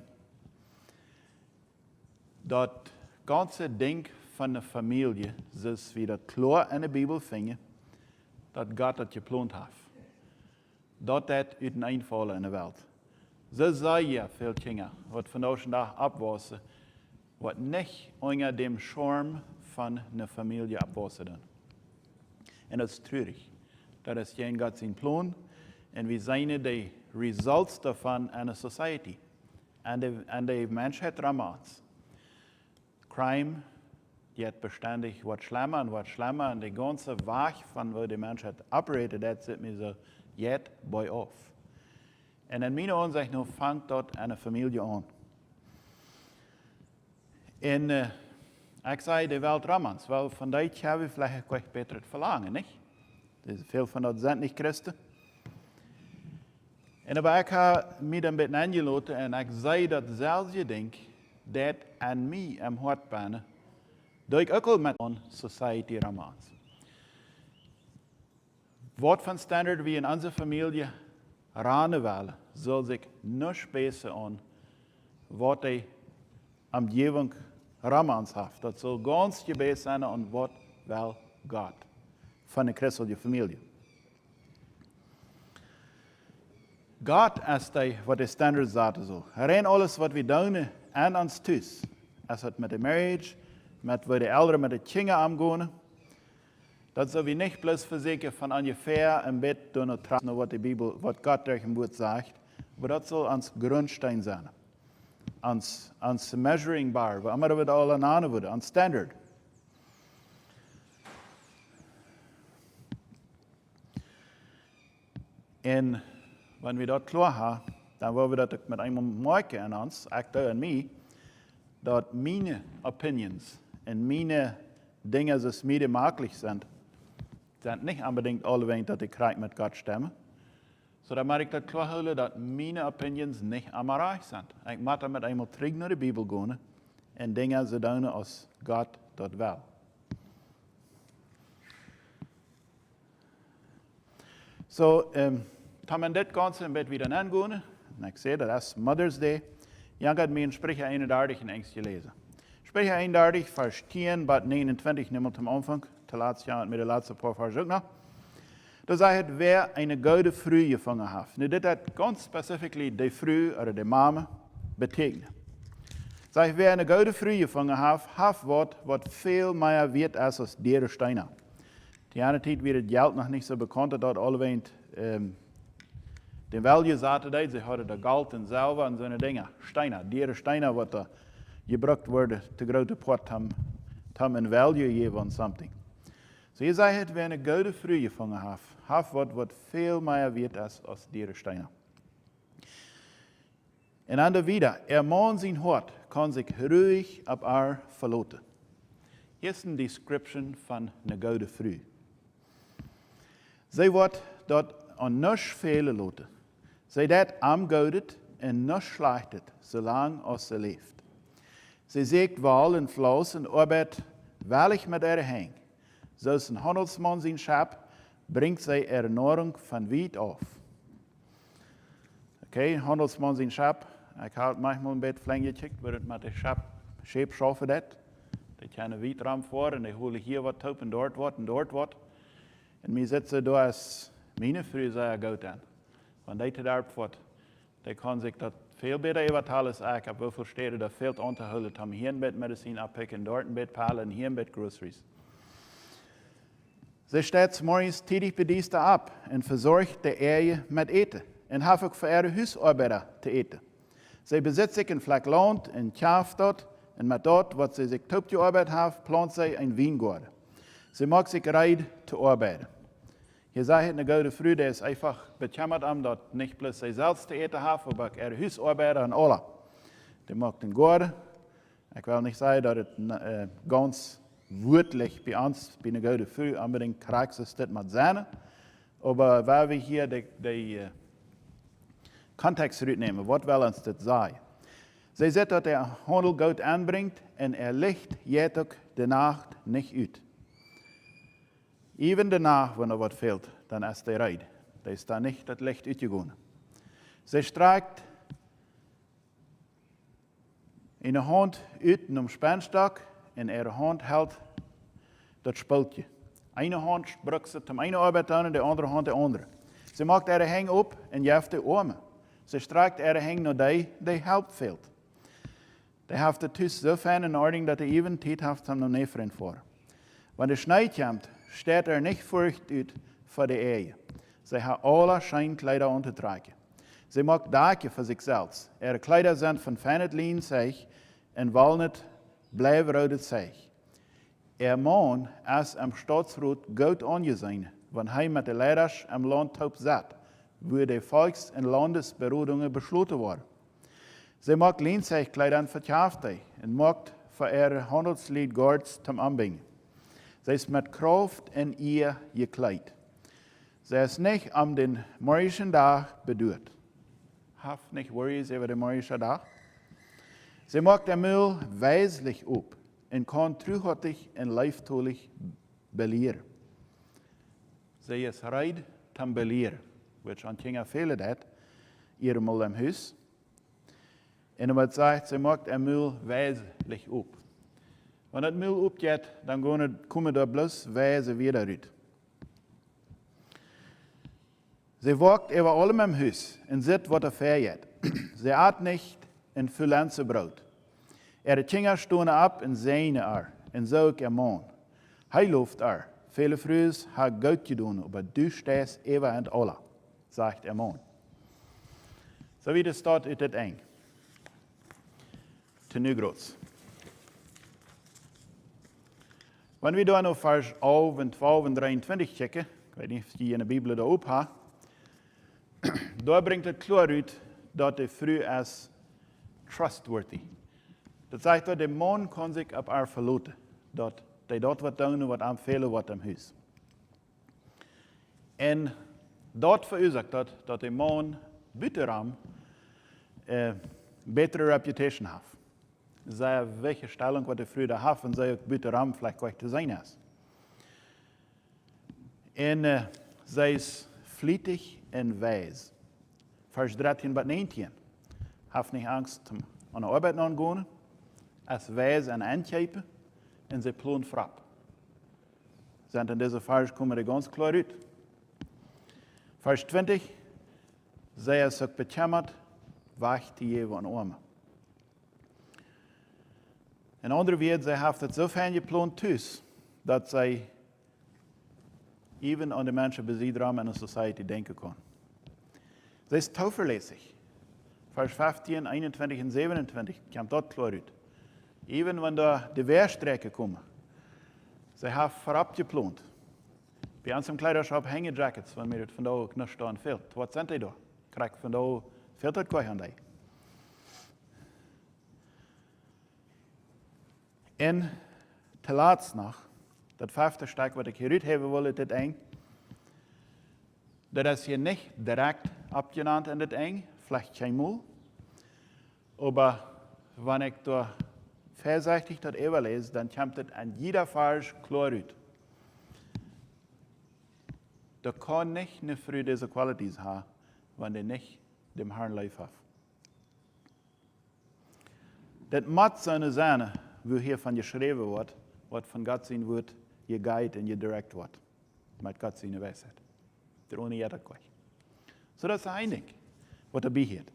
Dat ganze ding van de familie, zoals we dat klaar in de Bijbel vinden, dat God dat gepland heeft. Dat uit een einfallen in de wereld. Zo zie je veel dingen, wat vandaag abwassen, wat niet onder dem Charme van een familie abwassen doen. En dat is treurig. Dat is geen God zijn plan. En we zien de results daarvan in een society. en de Menschheit Ramans. Crime, jetzt beständig wat schlimmer und die ganze Weg von wo die Menschheit operated, das sieht mir so jetzt bei auf. Und in meiner Ansicht noch fängt dort eine Familie an. Und ich sage die Welt Ramans, weil von dort haben wir vielleicht ein besseres Verlangen, nicht? Viele von uns sind nicht Christen. En aber ich habe mich ein bisschen angelaten und ich sage dasselbe Ding, das an mich am Hart bin, durch ich auch mit der Society Ramans. Was von Standard wie in unserer Familie ran wollen, soll sich nicht besser an, was die Umgebung Ramans hat. Das soll ganz gemäß sein an was will Gott von der christlichen Familie. Gott ist der, was der Standard sagt. So. Rein alles, was wir tun, an uns tust. Es hat mit der Marriage, mit wo die Eltern mit den Kindern umgehen. Das soll wir nicht bloß versichern von ungefähr im Bett tun und tragen, was die Bibel, was Gott durch im Wort sagt. Aber das soll uns Grundstein sein. Uns Measuring Bar, wo immer wir da alle aneinander würden, uns Standard. Und wenn wir das klar haben, dann wollen wir das mit einem merken an uns, Akteur und mich, dass meine Opinions und meine Dinge, die mir möglich sind nicht unbedingt alle, dass ich mit Gott stimme. So dann mache ich das klar hören, dass meine Opinions nicht immer reich sind. Ich muss damit einmal zurück nach der Bibel gehen und Dinge so tun, als Gott das will. So, kann man das Ganze ein bisschen wieder angehen. Und ich sehe, das ist Mother's Day. Ich habe mir in Sprüche 31 in Englisch gelesen. Sprüche 31, Vers 10, bis 29, nehmen wir zum Anfang. Zuletzt Jahr mit der letzten paar Verse auch noch. Da sagt, wer eine gute Früh gefangen hat. Und das hat ganz spezifisch die Früh oder die Mama betekent. Sagt, wer eine gute Früh gefangen hat was viel mehr wert ist als der Steiner. Die andere Zeit wird das Geld noch nicht so bekannt, dass alle den Value sagte, sie hatten das Gold und Silber und so eine Dinge. Steiner, die Steiner, was da gebraucht wurde, zu große Port haben ein Value gegeben und something. So ihr sagt, wer eine gute Früh gefangen hat was viel mehr wert ist als die Steiner. Und dann wieder, Mann sein Hort kann sich ruhig auf verlassen. Hier ist eine Description von einer guten Früh. Sie wird dort an nichts fehlen lassen. Sie dat am Gaudet und nichts schlechtet, solange als sie lebt. Sie sägt Wahl und Fleiß und arbeitet wahrlich mit ihrer Hand. So ist ein Handelsmann sein Schab, bringt sie ihre Nahrung von weit auf. Okay, Handelsmann sein Schab, ich habe manchmal ein bisschen Fläche gekickt, während man den Schab schaffen das. Die können weit ran vor und die holen hier was top und dort was und dort was. Und wir sitzen da als meine Früh sehr gut an. Wenn die da abfährt, die kann sich das viel besser überteilen als ich. Ab wie viel Städte da fehlt unterholen, haben hier ein Bett Medizin abpicken, dort ein Bett Palen, hier ein Bett Groceries. Sie steht morgens tätig bei dies da ab und versorgt die Ehe mit Eten und hat auch für ihre Hausarbeiter zu eten. Sie besitzt sich ein Fleck Land und kauft dort und mit dort, was sie sich top gearbeitet hat, plant sie ein Weingarten. Sie mag sich bereit zu arbeiten. Hier sei eine gute Früh, der ist einfach bekümmert, dass nicht bloß sie selbst zu eten hat, aber ihre Hausarbeiter und alle. Die mag den Garten. Ich will nicht sagen, dass es ganz wörtlich bei uns, bei einer guten Früh, unbedingt kriegt es das mit sein. Aber weil wir hier den Kontext nehmen, was will uns das sagen? Sie sagt, dass der Handel gut anbringt und licht jedoch die Nacht nicht ut. Even danach, wenn was fehlt, dann ist der Reid. Da ist da nicht das Licht ausgegangen. Sie streckt in der Hand ut um Spannstock, in ihrer Hand hält das Spultje. Eine Hand brückt sie zum einen Arbeit an und die andere Hand die andere. Sie macht ihre Hänge ab und jeft die Arme. Sie streckt ihre Hänge nach die Haupt fehlt. Die hat das Tuss so fein in Ordnung, dass die even Zeit hat, noch nicht vor. Wenn der Schnee kommt, steht nicht Furcht ut für die Ehe. Sie haben alle Scheinkleider untertragen. Ze maakt daken voor zichzelf. Kleider zijn van fijnet lien zeg en walnet blijven rodet zeg. Man is am Staatsrat goed aangezien, wanneer hij met de leiders am Landtop zat, wo de Volks- en Landesberodungen besloten worden. Ze maakt lien zeg kleidern verkauft en maakt voor handelslied Gods zum Anbingen. Ze is met kracht en eer gekleid. Ze is niet am den morgen dag bedoeld. Haf niet worries over de morgen dag. Ze maakt de mul wijselijk op en kan terughartig en lieftolig beleeren. Ze is reid tam beleeren, which aan tjinga vele dat, ihre mul im huis. En wat zegt, ze maakt de mul wijselijk op. Wanneer het mul opgaat, dan komen er bloos wijze weer uit. Ze waakt over allem im huis en ziet wat er vergeht. Ze eet niet en Fülense brood. De Kinder stonden ab en zeiden en zo ik man. Hij looft Viele Frühs ha goed gedaan, aber du stehst ever en alle, sagt man. So wie das staat uit het eng. Te nu groots. Wanneer we dan naar vers 11 en 12 en 23 kijken, ik weet niet of die in de Bijbel daar op ha, daar brengt het klaar uit dat de vrouw is trustworthy. Dat zegt dat de man kan zich op haar verlaten. Dat hij dat wat doen wat aanvelen wat am huis. En dat veroorzaakt dat de man buitenram betere reputation heeft. Zij welche stelling wat de vrouw daar heeft en zij ook buitenram vielleicht kwijt te zijn is. En zij is vlietig en wijs. Vers 13 tot 19. Heeft niet angst om aan de arbeid te gaan. Is wijs en aantjepen. En ze ploen frap. Zijn in deze vers komen er ganz klar uit. Vers 20. Zij is ook bekemmerd, wacht die je van armen. In andere woorden, zij heeft het zo fijn gepland thuis, dat zij even aan de mensen bezien in de society denken kan. Zij is toeverlässig. Vers 15, 21 en 27 komt dat klaar uit. Even wanneer de weerstrekken komen. Zij heeft voorop gepland. Bij ons im Kleiderschap hängen Jackets, wanneer het vandaag knust aan veld. Wat zijn die daar? Krijg vandaag veel tijd kwijt aan die. En te laatst nog, dat vijfde stuk wat ik hieruit hebben wil, dit eng. Dat is hier niet direct opgenaamd in dit eng, vielleicht geen moel. Maar wanneer ik daar voorzichtig dat even lees, dan komt het aan jeder vers klaar uit. Er kan niet een vrouw deze kwalities hebben, wanneer niet dem Herrn lief heeft. Dat moet zo'n zijn, wo hiervan geschreven wordt, wat van God zijn woord je guide en je direct wordt. Met God zijn wijsheid. Er ohne jeder kwijt. So dat is einig, wat erbij heet.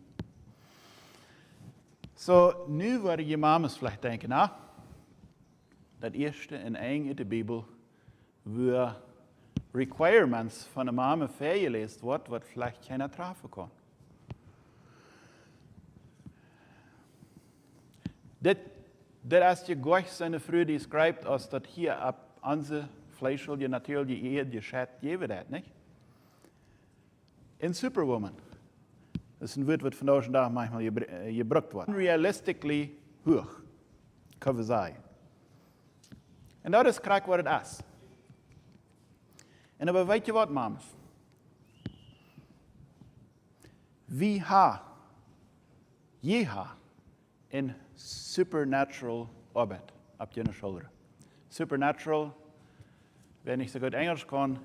So, nu worden je mamas vielleicht denken, dat eerste en eng in de Bijbel, wo requirements van een mama voorgelezen wordt, wat vielleicht keiner treffen kan. Dat is je gleich seine Früh, die schreibt, als dat hier ab onze fleischliche, natürliche Ehe geschieht, geben dat, nicht? In Superwoman. Dat is een woord wat vandaag de dag manchmal gebruikt wordt. Unrealistically hoog, kunnen we zeggen. En dat is krijg wat het is. En dan weet je wat, mamas? Wie je een supernatural arbeid op je schouder. Supernatural, wenn ich so gut Englisch kann,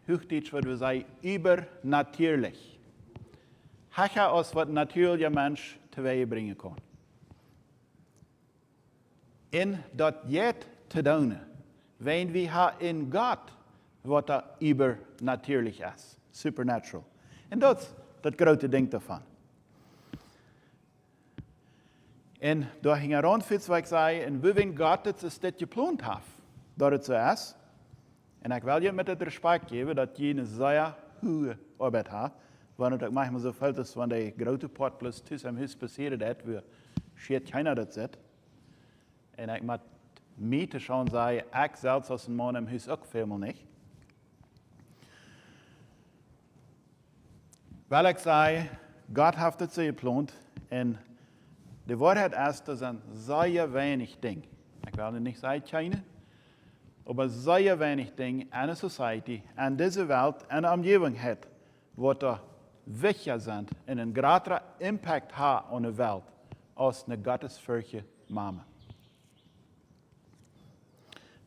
Hochdeutsch würde wir sagen, übernatürlich. Hacher als wat natuurlijke mens teweeg brengen kan. En dat jet te doen, wenn we in God wat dat übernatürlich is, supernatural. En dat is dat grote ding daarvan. En daar ging er rond wat ik zei, en wie God het is dit gepland heeft, dat het zo is. En ik wil je met het respect geven dat je een zeer goede arbeid hebt, wanneer het manchmal zo valt is, wanneer die grote pot plus tussen hem huis passiert dat, waar schiet keiner dat zit. En ik moet mij te schon zeggen, ik zelfs als een man im huis ook veel niet. Weil ich sage, Gott hat es so geplant und die Wahrheit ist, dass ein sehr wenig Ding, ich will nicht sagen keine, aber sehr wenig Ding in der Society, in dieser Welt, in der Umgebung hat, wo da wichtiger sind und einen größeren Impact haben auf die Welt als eine gottesfürchtige Mama.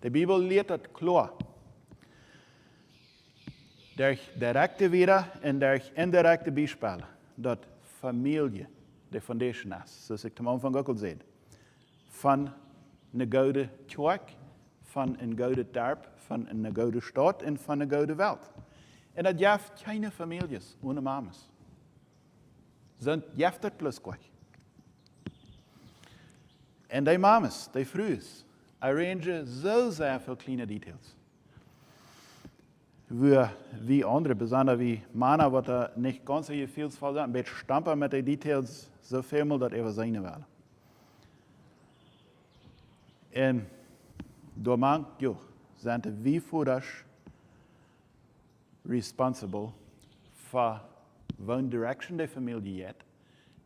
Die Bibel lehrt das klar. Durch direkte Wieder und durch indirekte Beispiele, dass Familie die Foundation ist, zoals ik am Anfang ook al zei. Van een goede kerk, van een goede dorp, van een goede stad en van een goede wereld. En dat heeft geen families ohne mamas. Zijn heeft dat plus kwijt. En die mamas, die vrouwen, arrangen zo sehr veel kleine details. Wie andere, besonders wie Männer, wat er nicht ganz so viel sind, ein bisschen stampen mit den Details, so viel mal, dass er seine will. Und da man, jo, sind wir für das responsible für welche Direction die Familie hat.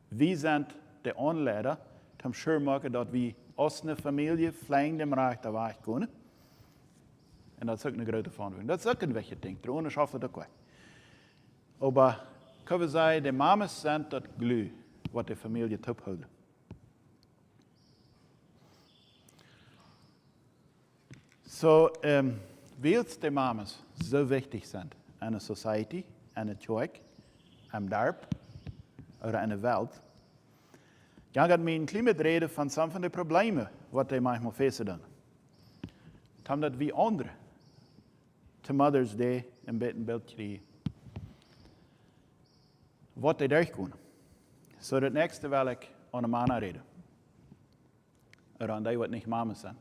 Wir sind die Anleiter, um sure machen, dass wir als eine Familie fliegen dem Reich der Weg können. En dat is ook een grote verantwoording. Dat is ook een wichtig ding. De anderen schaffen dat ook wel. Maar kunnen we zeggen, de mamas zijn dat glue wat de familie tophoudt. So, weil die mamas so wichtig sind in der Society, in der Kerk, am Dorp oder in der Welt, dann gaat mir ein klein beetje reden van some van de problemen wat die manchmal feststellen. Dan dat wie anderen to Mother's Day een beetje een beeld krijgen. Wat die durchkomen. So dat nächste wil ik aan de mannen reden. Oder aan die wat niet mamen zijn.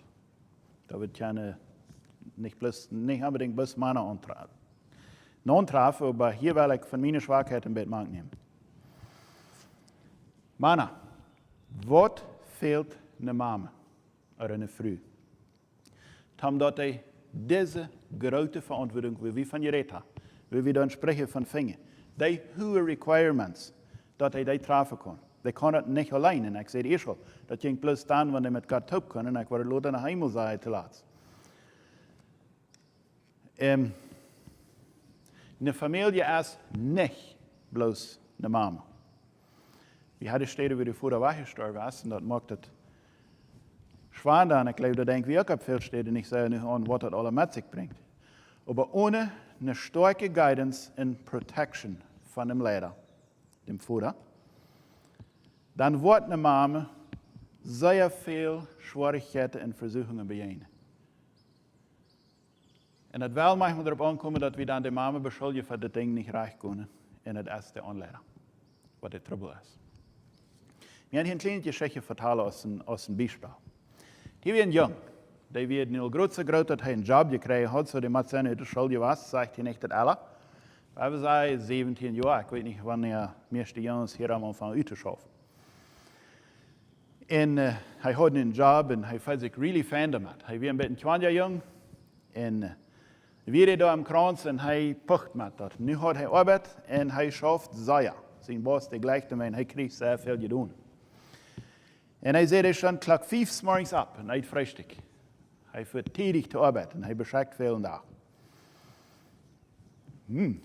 Dat we keine, nicht unbedingt bloß Männer antreffen, aber hier will ich von meiner Schwachheit ein bisschen nehmen. Männer, was fehlt einer Mama oder einer Frau? Omdat hij deze grote verantwoording, wie we van je reed hebben, wie we dan spreken van vingen, die hoge requirements, dat hij die treffen kan. Die kan het niet alleen. En ik zei eerst al, dat ging plus dan, wanneer hij met God top kan, en ik word later naar hemel zijn te laat. Een familie is niet bloos een mama. We hadden steden waar de vader weggestorven is, en dat maakt het zwaar dan. Ik glaube, dat denken we ook op veel steden niet zo aan wat dat alle met zich brengt. Maar ohne een sterke guidance en protection van dem leider, dem vader, dan wordt een mama zeer veel Schwierigkeiten en verzoekingen bijeen. En het wil manchmal erop aankomen dat we dan de mama beschuldigen voor dat ding niet recht kunnen. En het is de aanleider, wat de trouble is. We gaan hier een klein geschichtje vertellen als een beispiel. Die was een jong. Die werd nu groot dat hij een job gekregen had, zo die moet zijn uit de schuld was, zegt hij niet het alle. We zijn 17 jaar, ik weet niet wanneer de meeste jongens hier allemaal van uit te schaffen. En hij had een job en hij voelde zich really fan damit. Hij was een beetje 20 jaar jong en weer daar am krans en hij pucht met dat. Nu had hij arbeid en hij schaft zeer. Zijn baas de gleiche mij en hij kreeg zeer veel gedaan. En hij zei, hij stond klok 5 's morgens op en hij frühstück. Hij fuhr tätig te arbeid en hij beschrijft veel dag.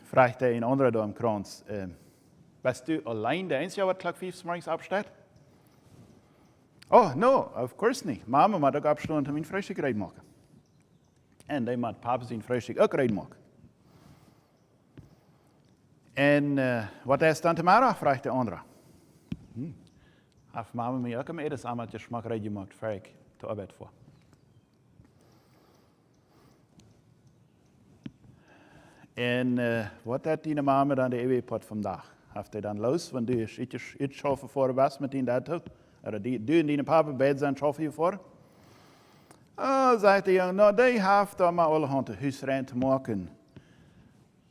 Vraagt hij een andere daar am krans, bist du allein de einzige wat klok 5 's morgens opstaat? Oh, no, of course niet. Mama moet ook opstaan en mijn frühstück rijden maken. En die moet papa zijn frühstück ook rijden maken. En wat is dan te maken, vraagt de andere. Heeft mama mij ook een etensammetje smak rijden gemaakt, voor ik te arbeid voor. En wat heeft die mama dan de eeuwigheid vandaag? Heeft hij dan los, want die is iets schaffen voor de was met die dat ook? Oder du und deine Papa bed zijn schaffen je voor? Oh, zegt de jongen, nou, die heeft dan maar alle handen huisrein te maken.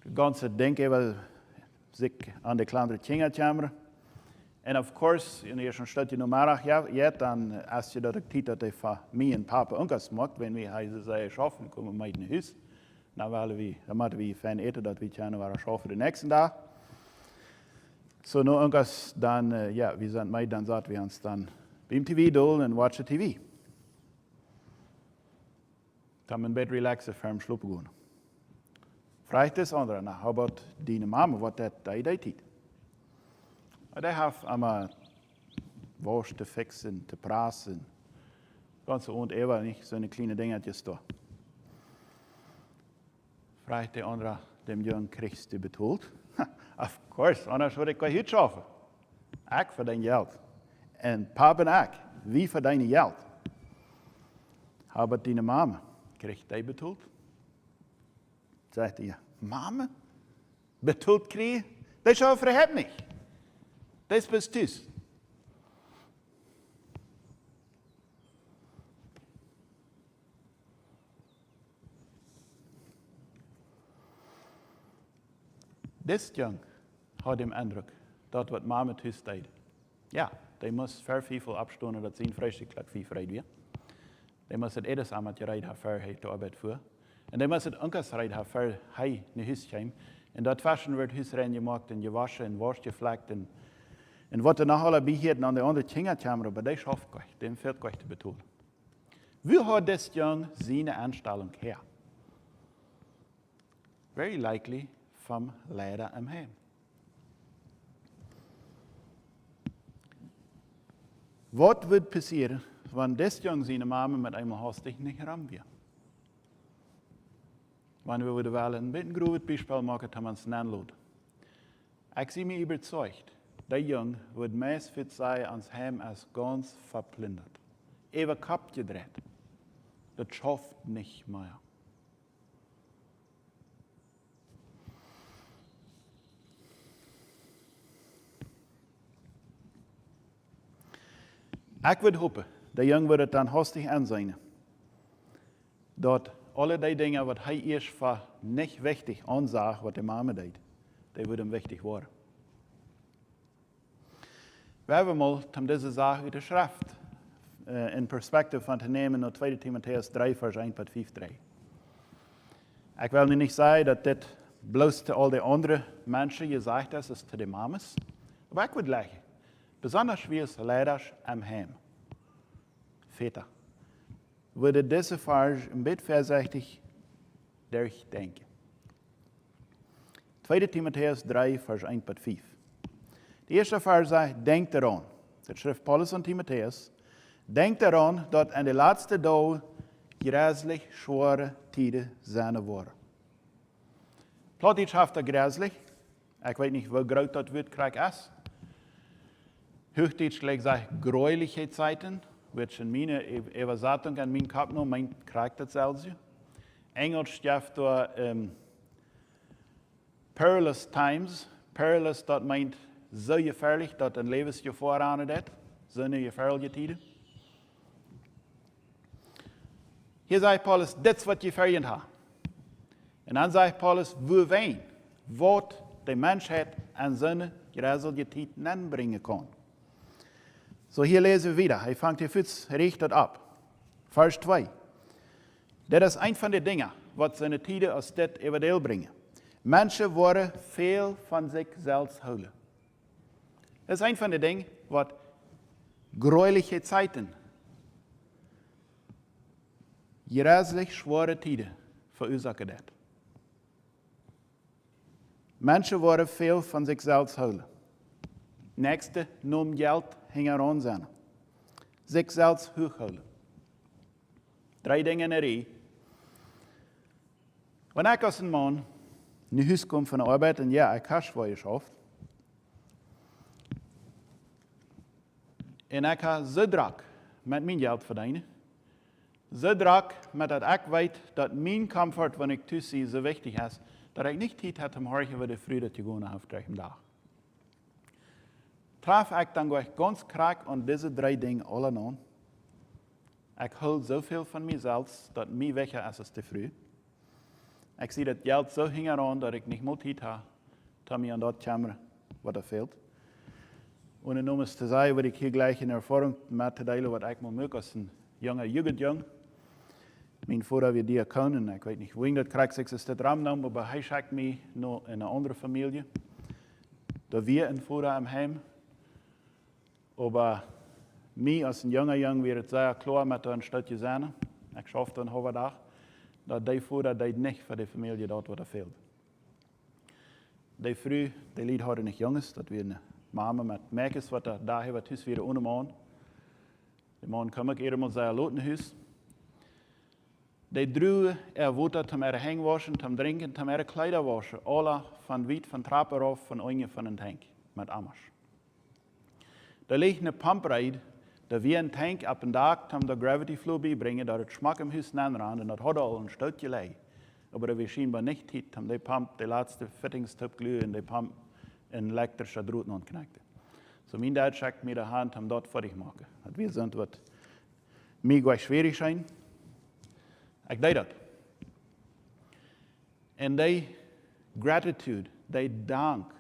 De ganze ding, zich aan de kleinere kinderkamer. En of course, in eerst een stukje nummer ja, dan als je dat ik ziet dat hij van mij en papa onkas maakt, wenn we hij zei schaffen, komen we naar huis. Dan moeten we fijn eten dat we kunnen waar schaffen de nächsten dag. So no onkas dan, ja, we zijn mij dan zaten we ons dan beim TV doen en watchen TV. Dan in bed relaxen, ferm slopen gaan. Vraagt das andere, nou, how about die mama, wat dat die deed? Die heeft allemaal worst te fixen, te praten. Ganz so und ever, nicht so eine kleine Dingetjes da. Fragt der andere, dem Jungen kriegst du betont? Of course, anders würde ich kein Hüt schaffen. Ich für dein Geld. Und Papa und ich, wie für dein Geld. Aber deine Mama, kriegt die betont? Sagt er, Mama? Betont kriegen? Das schaffen hat nicht. Das bist du. Das Jung hat den Eindruck, dat wat Mama thuis deed. Ja, die muss ver viel abstunden, dat zijn vreselijk viel vrij weer. Die muss het edes aan met je rijden ver hij de arbeid voor. En die muss het onkas rijden ver hij naar huis kwam. En dat waschen wordt huis rein gemaakt en je waschen en worst gevlekt en wat er nog alle beheerden aan de andere kinderkamer, aber die schafft gleich, dem fehlt gleich te betonen. Wie hat das Jung seine Anstellung her? Very likely vom Lehrer am Heim. Was wird passieren, wenn das Jung seine Mama mit einem hastig nicht rangeht? Wenn wir wieder wel ein bisschen großes Beispiel machen, haben wir uns nennen. Ich bin mir überzeugt, der Jung wird meist fit sein ans Heim als ganz verplindert. Ewer Kopf gedreht. Das schafft nicht mehr. Ich würde hoffen, der Jung würde dann hastig ansehen, dass alle die Dinge, was er erst für nicht wichtig ansah, was die Mama deed, die würden wichtig werden. Wir haben mal diese Sache in der Schrift in Perspektive von zu nehmen, nach 2 Timotheus 3, Vers 1 bis 5, 3. Ich will nicht sagen, dass das bloß zu all den anderen Menschen gesagt ist, es zu den Mamas. Aber ich würde sagen, besonders wie es Leiders am Heim, Väter, würde diese Vers ein bisschen vorsichtig durchdenken. 2 Timotheus 3, Vers 1 bis 5. Die erste Vers sagt, denkt daran, das schrift Paulus an Timotheus, denkt daran, dass an den letzten Tagen grässlich schwere Tiden sein werden. Plattdeutsch heißt das grässlich. Ich weiß nicht, wie groß das wird, krieg es. Hochdeutsch gleich sagt, gräuliche Zeiten, wird schon meine Übersetzung an meinen Kopf noch, mein kriegt das selbst. Englisch steht da perilous times. Perilous, das meint so gefährlich, dass ein Lebensgefahr an ist. So eine gefährliche Tiden. Hier sagt Paulus, das ist, was gefährlich hat. Und dann sagt Paulus, wo wen, was die Menschheit an seine gräselige Tiden anbringen kann. So hier lesen wir wieder, er fängt hier kurz, richtet ab. Vers 2. Das ist ein von den Dingen, was seine Tiden aus das Evangelium bringen. Menschen wollen viel von sich selbst holen. Das ist ein von den Dingen, was gräuliche Zeiten, grässlich schwere Tiden verursachen. Menschen wollen viel von sich selbst holen. Nächste, nur um Geld heran sein. Sich selbst hochholen. 3 Dinge in der Reihe. Wenn ich als ein Mann nach Hause komme von der Arbeit und ja, ich habe schwer geschafft, und ich habe so Druck mit meinem Geld verdienen, so Druck, mit dat ich weiß, dass mein Komfort, wenn ich zu sehe, so wichtig ist, dass ich nicht Zeit habe, um heute wieder Freude zu gehen auf dem Tag. Traf ich dann ganz krank an diese 3 Dinge alle an. Ich hole so viel von mir selbst, dass mir welcher ist es zu früh. Ich sehe das Geld so hingeran, dass ich nicht mehr Zeit habe, dann mir an dort Kamera, was fehlt. Und um es zu sagen, würde ich hier gleich in Erfahrung mit teilen, was ich mal möchte, als ein junger Jugendjung. Mein Vater war Diakon, und ich weiß nicht, wohin das kriegt, ist das Ramnamen, aber er schickt mich noch in eine andere Familie. Da wir ein Vater am Heim. Aber mir als ein junger Jung wird es sehr klar mit ein Stückchen sein. Ich schaffte einen halben Tag, dass die Vater nicht für die Familie dort, was fehlt. Die früh, die Lied heute nicht jung ist, dass wir eine Mama mit Mäkes, was da haben, was wieder ohne Mann. Der Mann kam ich mal sehr Lotenhus. Die drei Wutter zum Hängen waschen, zum Trinken, zum Kleider waschen. Alle von weit, von Trappe rauf, von Oinge, von den Tank. Mit Amasch. Da liegt eine Pumpreid, da wir einen Tank ab den Tag zum der Gravity Flow beibringen, da das Schmack im Haus ran und das hat all ein Stückchen gelegt. Aber da wir scheinbar nicht hit, haben die Pump, die letzte Fittungstipp glühen und die Pump in elektrischer Druten anknackt. So mein Dad schickt mir die Hand, um dort fertig machen. Und wir sind, was mega schwierig scheint. Ich deed dat. En die gratitude, die Dank,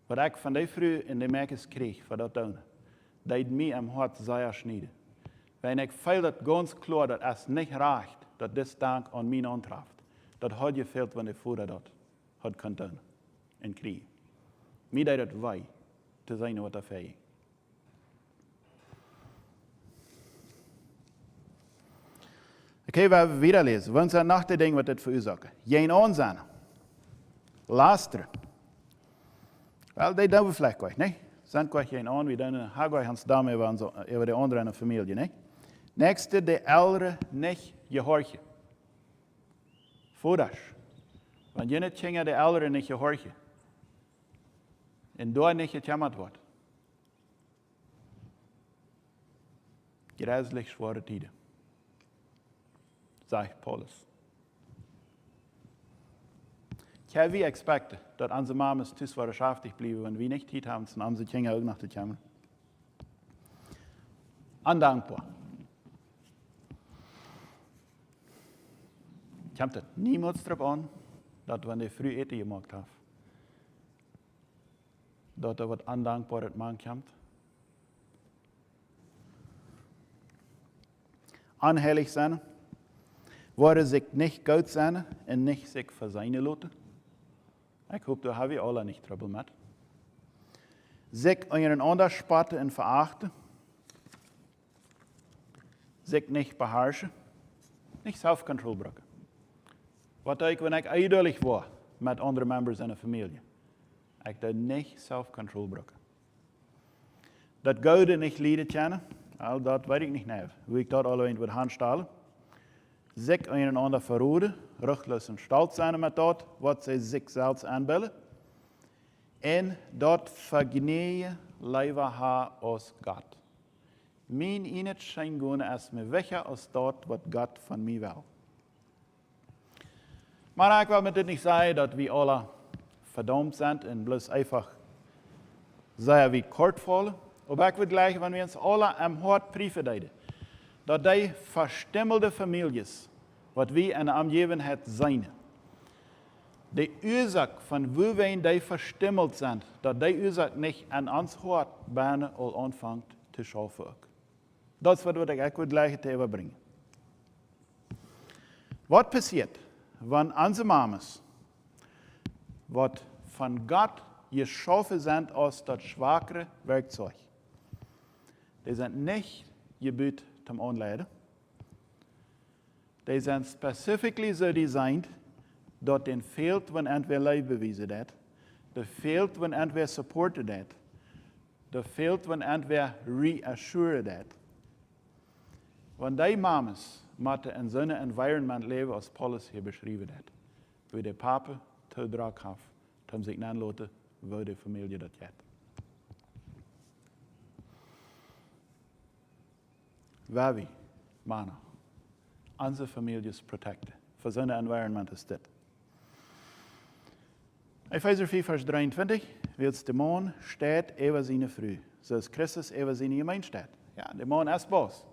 wat ik van die vrouw in de merkens kreeg, voor dat doen, deed mij am hart sehr snijden. Wenn ich viel dat ganz klar, dat es nicht reicht, dat das Dank an mich antrifft, dat hat gefehlt, wenn der Vater dat hat können in Krieg. Mir deed het wei, te zijn wat er fähig. Okay, wir wieder lesen. Wenn Sie nachdenken, was das verursacht. Jeden Ansehen. Laster. Well, die doen we vielleicht gleich, ne? Sind gleich jeden an, wir doen gleich ans Dame über die andere Familie, ne? Nächste, die Ältere nicht gehorchen. Vordasch. Wenn je nicht die Ältere nicht gehorchen, und dort nicht gejammert wird, grässlich schwere Tide. Sagt Paulus. Ich habe wie expected, dass unsere Mamas tüß beschäftigt blieben, wenn wir nicht Zeit haben, dann haben sie Kinder auch nach der Kammer. Undankbar. Ich habe das niemals darauf an, dass wenn ich früh Ete gemacht habe, dass da was Undankbares machen kommt. Anheilig sein. Worden sich nicht gut sein und nicht sich für seine Leute. Ich hoffe, da haben wir alle nicht Trouble mit. Sich euren anderen spotten und verachten. Sich nicht beherrschen. Nicht Self-Control brauchen. Was ich, wenn ich eidelig war mit anderen Members in der Familie, ich da nicht Self-Control brauchen. Das Gute nicht leiden können, all das weiß ich nicht mehr. Wie ich dort allein mit Hand stelle. Sich einander verroden, ruchtlos und stolz sein mit dort, was sie sich selbst anbilden. Und dort vergnügen lieber haben als Gott. Mein Inet scheint gehen als mir welcher als dort, was Gott von mir will. Maar ich will mit dem nicht sagen, dass wir alle verdammt sind und bloß einfach sehr wie kort fallen. Aber ich will gleich, wenn wir uns alle am Hart prüfen deuten, dass die verstimmelte Familien, was wir in der Umgebung haben, sein. Die Ursache, von wo wir die verstimmelt sind, dass die Ursache nicht an uns Hart bahnen und anfängt zu schaffen. Das wird ich gleich überbringen. Was passiert, wenn unsere Mamas, was von Gott geschaffen sind als das schwachere Werkzeug, die sind nicht gebaut zum Anleiten. Die sind specifically so designed, dass den fehlt, wenn entweder Leibbeweise hat, der fehlt, wenn entweder supported hat, der fehlt, wenn entweder reassured hat. Wenn die Mamas in so einem Environment leben, als Paulus hier beschrieben hat, wie der Papa Todrak hat, um sich nanlaten, wo die Familie das hat. Wer Männer, unsere Familie ist protected. Für so ein Environment ist das. Epheser 4, Vers 23, wie es der Mann steht über seine Frau, so ist Christus über seine Gemeinde steht. Ja, der Mann ist Boss.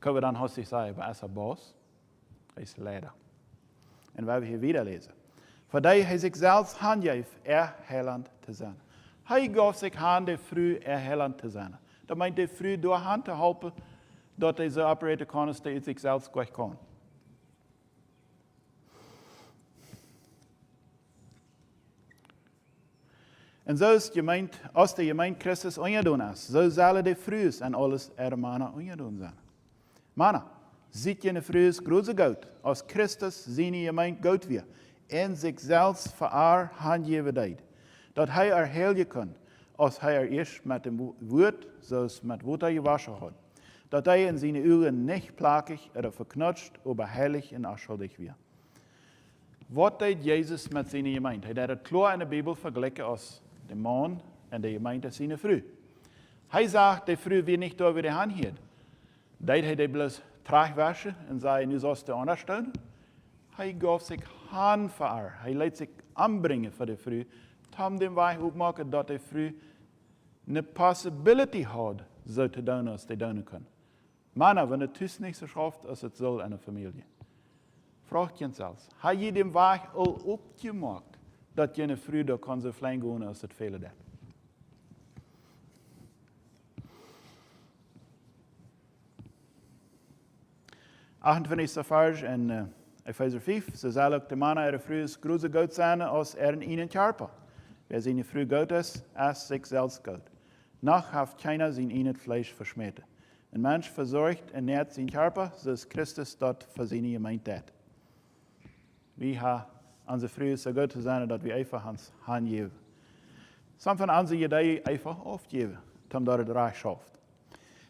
Können wir dann hastig sagen, er ist ein Boss, er ist Leiter. Und weil wir hier wieder lesen, Voor die hij zichzelf handgeeft, heiland te zijn. Hij gaf zich aan de vrouw heiland te zijn. Dat meint de vrouw door hand te helpen, dat hij zo opereren kan als hij zichzelf kwijt kan. En zo is gemeint, als de gemeente Christus ongedoen is, zo zullen de vrouwen en alles mannen ongedoen zijn. Mannen, ziet je de vrouwen grote goud, als Christus zijn gemeente goud weer, en zichzelf voor haar handgeven deed. Dat hij heilen kan, als hij eerst met dem woord, zoals met water gewaschen had. Dat hij in zijn ogen niet plakig of verknutscht, aber heilig en afschuldig weer. Wat deed Jezus met zijn gemeente? Hij deed het klaar in de Bijbel vergelijken als de man en de gemeente zijn vrouw. Hij zegt, de vrouw weer niet door de hand hield. Deed hij die bloos terugwaschen en zei, nu zoals de anders doen? Hij gaf zich hand voor haar. Hij liet zich aanbrengen voor de vrouw. Om de weg opmaken dat de vrouw een possibility had, zo te doen als die doen kan. Mannen, wenn het thuis niet zo schafft, als het zal in een familie. Vraag je zelfs, heb je de weg al opgemaakt, dat je een vrouw daar kan zo vlijn gaan als het vele deed? Vers in Epheser 5, zo zal ook de mannen en vrouwen grote goud zijn als in ihnen Körper. Wer zijn vrouw goud is, is zichzelf goud. Noch heeft keiner zijn in het vlees versmeten. Een mens verzorgt en nährt zijn Körper, zoals Christus dat voor zijn gemeente deed. We hebben onze vrouwen zo goed te zijn dat we einfach ons hand geven. Soms van onze ideeën einfach afgeven, omdat het recht schaft.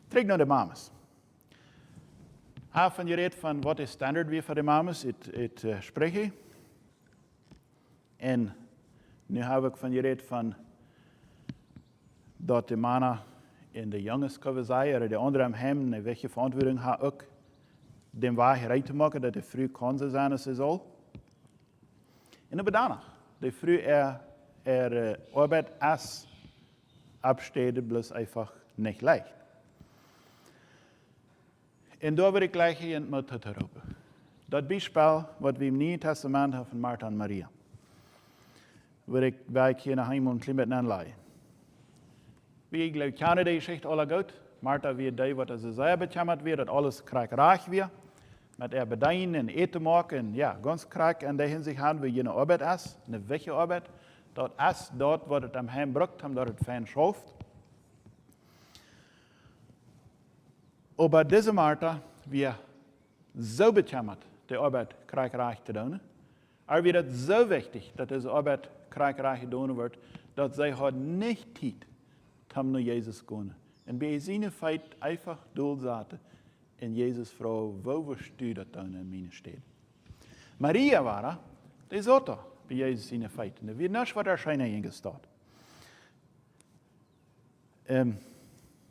Terug naar de mamas. Ik heb van gereed van wat is standaard weer voor de mamas, het spreken. En nu heb ik van gereed van dat de mannen in de jongens kunnen zijn, of de anderen hem een welke verantwoording hebben ook de weg rijdt te maken dat de vrouw kan zijn als ze zal. En dan daarna, de vrouw arbeid als absteden, bloos einfach niet leicht. En daar wil ik gleich in met het roepen. Dat bijspel wat we im Nieuwe Testament hebben van Martha en Maria. Wil ik hier naar hem een klein beetje aanleiden. Wie ik geloof, kennen die Geschichte alle goed. Martha weer die wat ze zelf bekämmert weer, dat alles krijgreich weer. Met bedienen en eten maken en ja, ganz krijg en de hinsicht aan wie je een arbeid is, een welke arbeid. Dat is dat wat het am hem brukt, omdat het fijn schaft. Aber deze Martha, weer zo bekämmert, de arbeid krijgreich te doen. Er wird het zo wichtig, dat deze arbeid krijgreich gedaan wordt, dat zij had niet tijd om naar Jezus te gaan. En bij zijn feit einfach doel zaten. En Jezus vrouw, waar stuurt dat dan in mijn stad? Maria war, die zat er bij Jezus in de feit. En er wird niets wat er schijnen ingestaat. Kunnen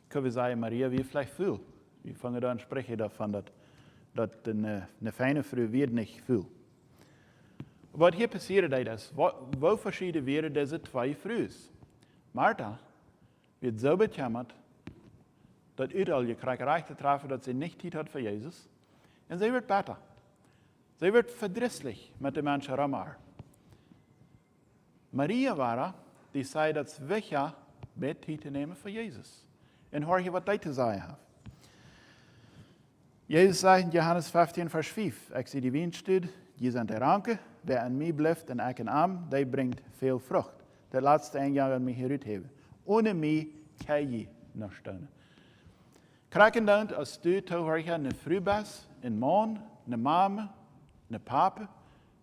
we zeggen, Maria wie vielleicht viel. We vangen dan spreken daarvan dat een fijne vrouw weer niet viel. Wat hier passiert is, wo verschieden waren deze twee vrouwen? Martha wird zo bekämmert, dat überall je krijgt te treffen, dat ze niet tijd had voor Jezus. En zij werd beter. Zij werd verdrießlich met de mensen rond haar. Maria war, die zei dat ze weg met tijd te nemen voor Jezus. En hoor je wat hij te zeggen heeft. Jezus zei in Johannes 15, vers 5, ik zie die windstud, je zijn de ranken, wer aan mij blijft en ik aan hem, die brengt veel vrucht. De laatste 1 jaar aan mij geruid hebben. Ohne mij kan je nog staan. Krijgendant als du toehorig een vrouw bent, een man, een mama, een papa,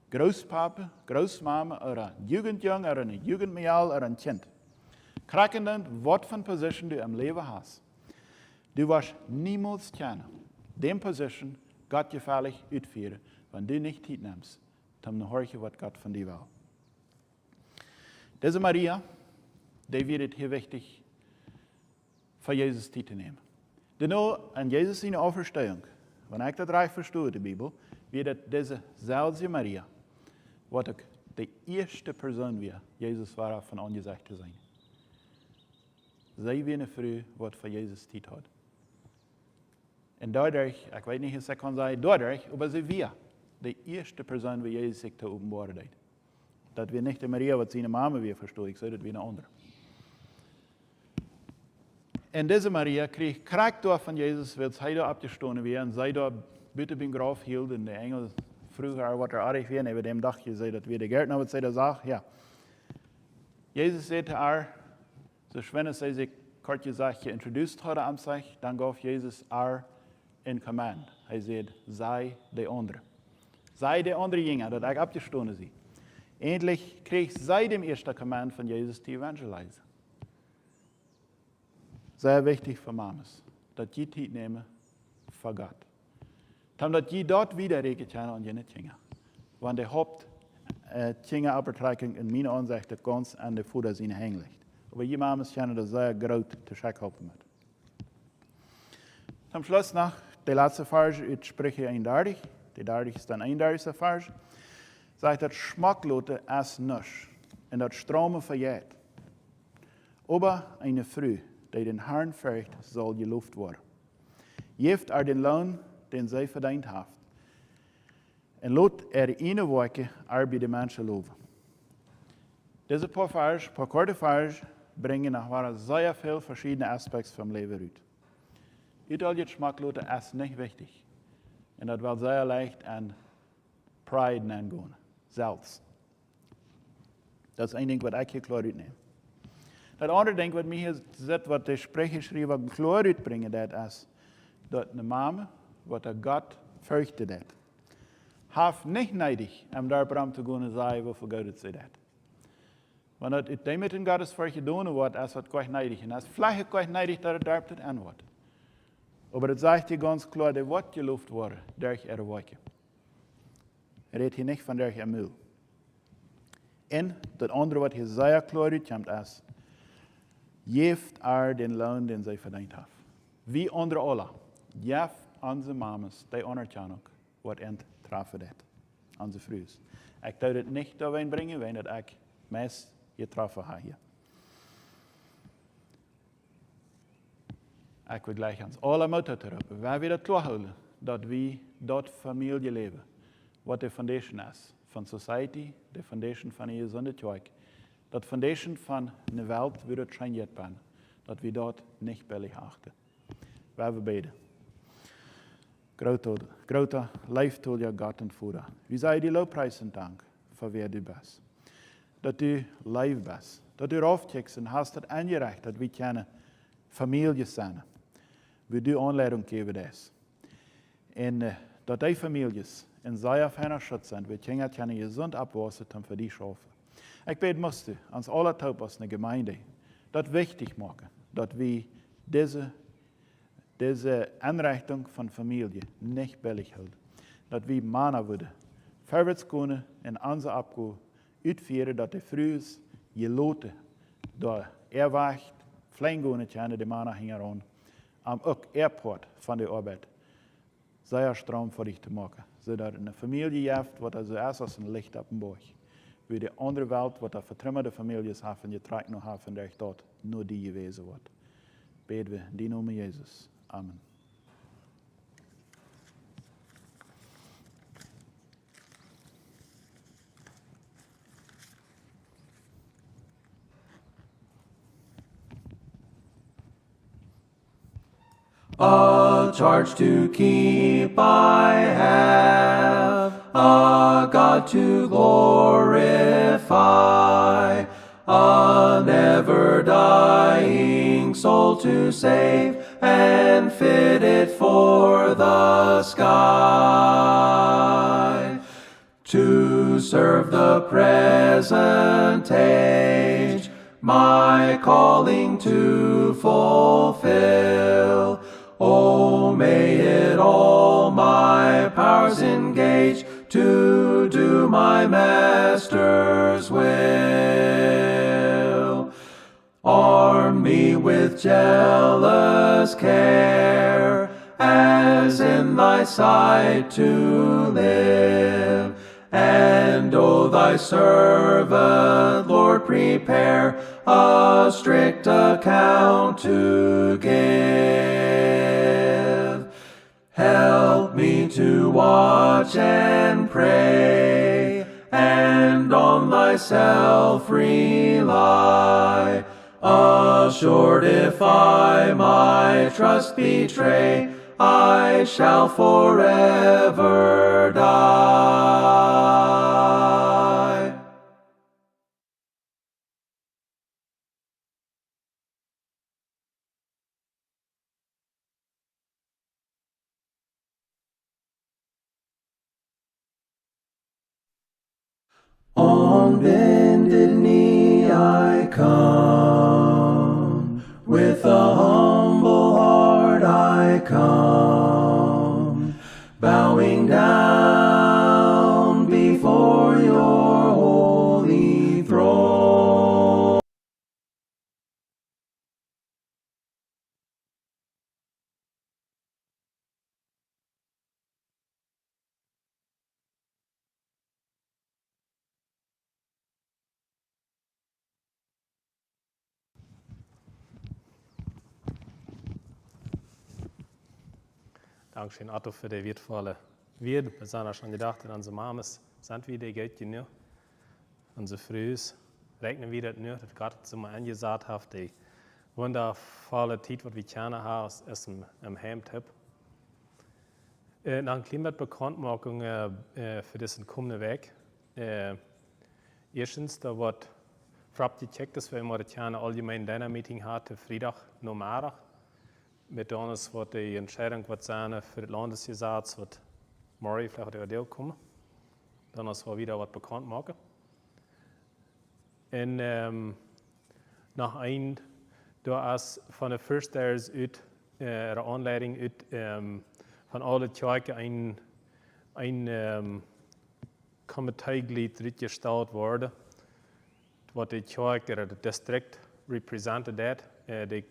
groospapa, grootmama, of een jugendjong, of een jugendmeisje, of een kind. Krijgendant wat van position du im leven hast. Du was niemals kennen. Die position gottgefällig uitvoeren, wenn du nicht tijd nimmst, om te horen wat God van die wil. Deze Maria, die wird het heel wichtig, voor Jezus tijd te nemen. Dennoch, an Jezus zijn Auferstehung, wenn ich das recht verstehe, de Bibel, wird het deze zelfde Maria, wat ook de eerste persoon weer, Jezus war van aangezicht te zijn. Zij weer een vrouw, wat voor Jezus tijd had. En daardoor, ik weet niet of ik kan zeggen, daardoor, maar ze weer de eerste persoon waar Jezus zich te openbaren deed. Dat wir nicht die Maria, was seine Mama wir verstehen, ich sage das wie eine andere. Und diese Maria kriegt Kraft durch von Jesus, wird sie da abgestoßen werden, sei da bitte beim Graf hielt, und der Engel früher, was artig wäre, über dem Dach gesagt, dass wir der Gärtner, was sie da sagt, ja. Jesus sagte er, so wenn sie sich kurz gesagt introduced hat am sich, dann gab Jesus er in Command. Er sagt, sei der andere. Sei der andere Jünger, das ich abgestoßen sie. Endlich kriegt sei dem ersten Command von Jesus zu evangelisieren. Sehr wichtig für Mamas, dass die Zeit nehmen für Gott. Dann, dass die dort wieder regeln und die nicht Jünger. Wenn der Haupt Jüngerabbetrachtung in meiner Ansicht ganz an der Futter sein hängt. Aber die Mamas können das sehr groß zu helfen mit. Zum Schluss noch die letzte Vers, ich spreche 31. Die 30 ist dann 31. Vers. Sagt, das Schmacklote ist nichts. Und das Strome verjährt. Aber eine Früh, die den Herrn fürcht, soll gelobt werden. Geeft den Lohn, den sie verdient hat. Und lot eine Woche bei den Menschen loben. Diese paar korte Vers, bringen nach sehr viele verschiedene Aspekte vom Leben raus. Italien Schmacklote ist nicht wichtig. Und das wird sehr leicht an Pride angehen. Selbst. Das ist ein Ding, was ich hier klar nehme. Das andere Ding, was mir hier sagt, was der Sprecher schrieb, klar bringen, das ist, dass eine Mama, was der Gott fürchtet hat, hat nicht neidig, am Darbraum zu gehen und sagen, wofür Gott sie das. Wenn das damit in Gottes Furcht tun wird, ist das gleich neidig. Und das ist vielleicht gleich neidig, dass er das antwortet. Aber das sagt dir ganz klar, der wird gelobt worden durch ihre Woche. Er redet hier nicht von durch ihr Müll. Und das andere, was hier sehr klar kommt, ist, geeft den Lohn, den sie verdient haben. Wie andere alle, geeft unsere Mamas die Anerkennung, was treffen hat. Unsere Frühs. Ich darf das nicht dahin bringen, wenn ich meist getroffen habe hier. Ich will gleich ans alle Mutter zurück. Weil wir das klarholen, dass wir dort Familie leben. Was die Foundation ist von Society, die Foundation von der gesunden Kirche. Die Foundation von einer Welt, wie das trainiert werden. Dass wir dort nicht billig achten. Weil wir beten. Groter Leiftool, ja Gott und Vater. Wir sagen die Lobpreis und Dank, für wer du bist. Dass du live bist. Dass du raufkickst und hast das angereicht, dass wir keine Familie sind. Wie du Anleitung geben das. Und dass die Familien in sehr feiner Schutz sind, wir können gesund abwachsen und für die schaffen. Ich bete, musste ans alle Taub aus der Gemeinde, das wichtig machen, dass wir diese Anrichtung von Familie nicht billig halten. Dass wir Männer würden, vorwärts gehen und unser Abgehen utführen, dass die Frühs geloten, da erwacht, fliegen gehen können, die Männer hängen an, am Airport von der Arbeit, sehr Strom für dich zu machen. So dass eine Familie jaft, was also erst als ein Licht auf dem Bauch. Wie die andere Welt, was da vertrümmerte Familien haben, getragen noch haben, der dort nur die gewesen wird. Beten wir in die Namen Jesus. Amen. A charge to keep I have, a God to glorify, a never-dying soul to save, and fit it for the sky. To serve the present age, my calling to fulfill. Oh, may it all my powers engage to do my Master's will. Arm me with jealous care, as in thy sight to live. And, O thy servant, Lord, prepare a strict account to give. Help me to watch and pray, and on thyself rely. Assured if I my trust betray, I shall forever die. On bended knee I come, with a humble heart I come, bowing down before your holy throne. Dankeschön, Otto, für die wertvolle Wort. Wir sind schon gedacht, an unsere Mames sind wir die Geld genug. Unsere Frühs rechnen wir das nur, dass Gott so mal angesagt hat, die wundervolle Zeit, die wir gerne haben, ist im Heimtipp. Nach einer Klimabekanntmachung für diesen kommenden Weg. Erstens, da wird vorab gecheckt, dass wir im Mauritanier allgemein Dinner-Meeting hatten, Freitag, Nachmittag. Mit uns wird die Entscheidung wird sein für das Landesgesetz, wird morgen vielleicht über die kommen. Dann ist wieder was bekannt machen. Und nach einem, da ist von der First Days uit, der Anleitung uit, von allen Kirchen ein Komiteeglied gestellt worden, was die Kirche oder der Distrikt repräsentiert, die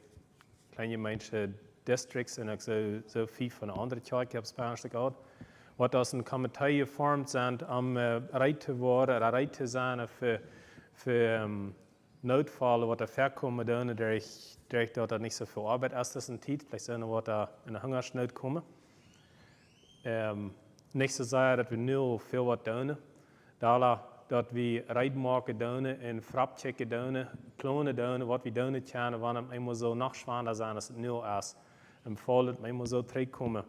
kleine Menschen Districts und auch so viel von anderen Kirchen auf Spanisch gehört, was aus einem Komitee geformt sind, bereit zu werden oder bereit zu sein für Notfälle, was da vorkommen, der ich dort nicht so viel Arbeit ist, das ein Zeit, vielleicht sind wir da in eine Hungersnot kommen. Nicht so sehr, dass wir nur viel was tun, dass wir Reitmarken tun und Frappchecken tun, Klonen tun, was wir tun können, wenn wir immer so nachschwanger sind, dass es nur ist. Im Fall, dass wir immer so zurückkommen,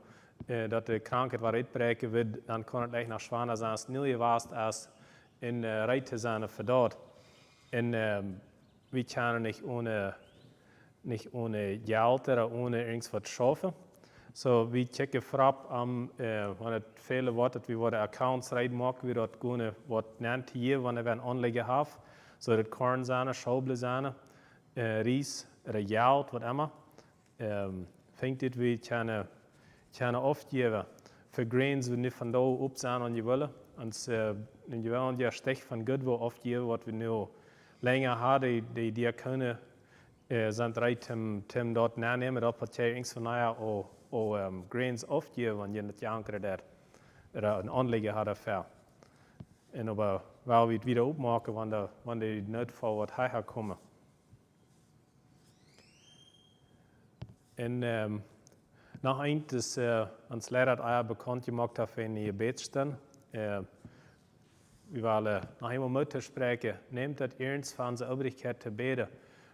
dass die Krankheit was uitbreken wird, dann kann es gleich nach schwanger sein, dass es nur gewast ist, in Reit zu sein für dort. Und wir können nicht ohne Geld oder ohne irgendwas schaffen. So, wir checken vorab, wenn es viele Worte, wie wir die Accounts reinmachen, wir dort gehen, was nennt hier, wenn wir Anleger haben, so das Korn sein, Schaubel sein, Ries oder Geld, was immer. Fängt das, wir können oft geben, für Grains, wir nicht von da oben sein und die wollen. Und in die wollen ja stech von Gott, wo oft geben, was wir nur länger haben, die können, sind bereit, zum dort nehmen, dort Partei irgendwas von naja, Grains aufgeben, wenn je nicht jankert hat, oder ein Anleger hat dafür. Und aber, weil wir es wieder aufmachen, wenn die Notfall wird herkommen. Und nach einem, das uns leider auch bekannt gemacht hat, für eine Gebetsstelle. Wir wollen noch einmal Mutter sprechen, nehmt das ernst für unsere Übrigkeit zu beten,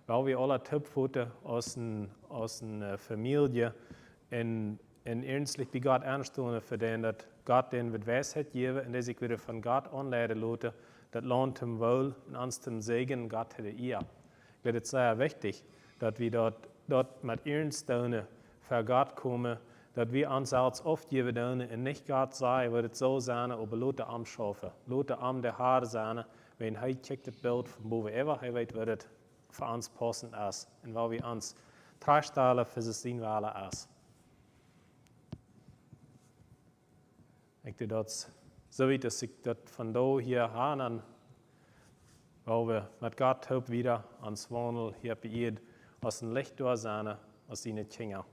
weil wir alle Tippfoten aus einer Familie und ernstlich bei Gott anstehen, für den, dass Gott den mit Weisheit geben und dass ich wieder von Gott anleiten lasse, das Land zum Wohl und uns zum Segen Gott hätte ihr. Ich glaube, es ist sehr wichtig, dass wir dort mit Ernst tun, für Gott kommen, dass wir uns als aufgeben tun und nicht Gott sagen, wird es so sein, aber Leute am schaffen, Leute am der Haare sein, wenn er checkt das Bild von wo wir ever, er weiß, was es für uns passend ist und weil wir uns tragstellen für das Sinn ist. Ich denke, das so weit, dass ich das von da hier habe, weil wir mit Gott wieder ans Wandel hier bei ihr aus dem Licht da sein, aus seinen Kindern.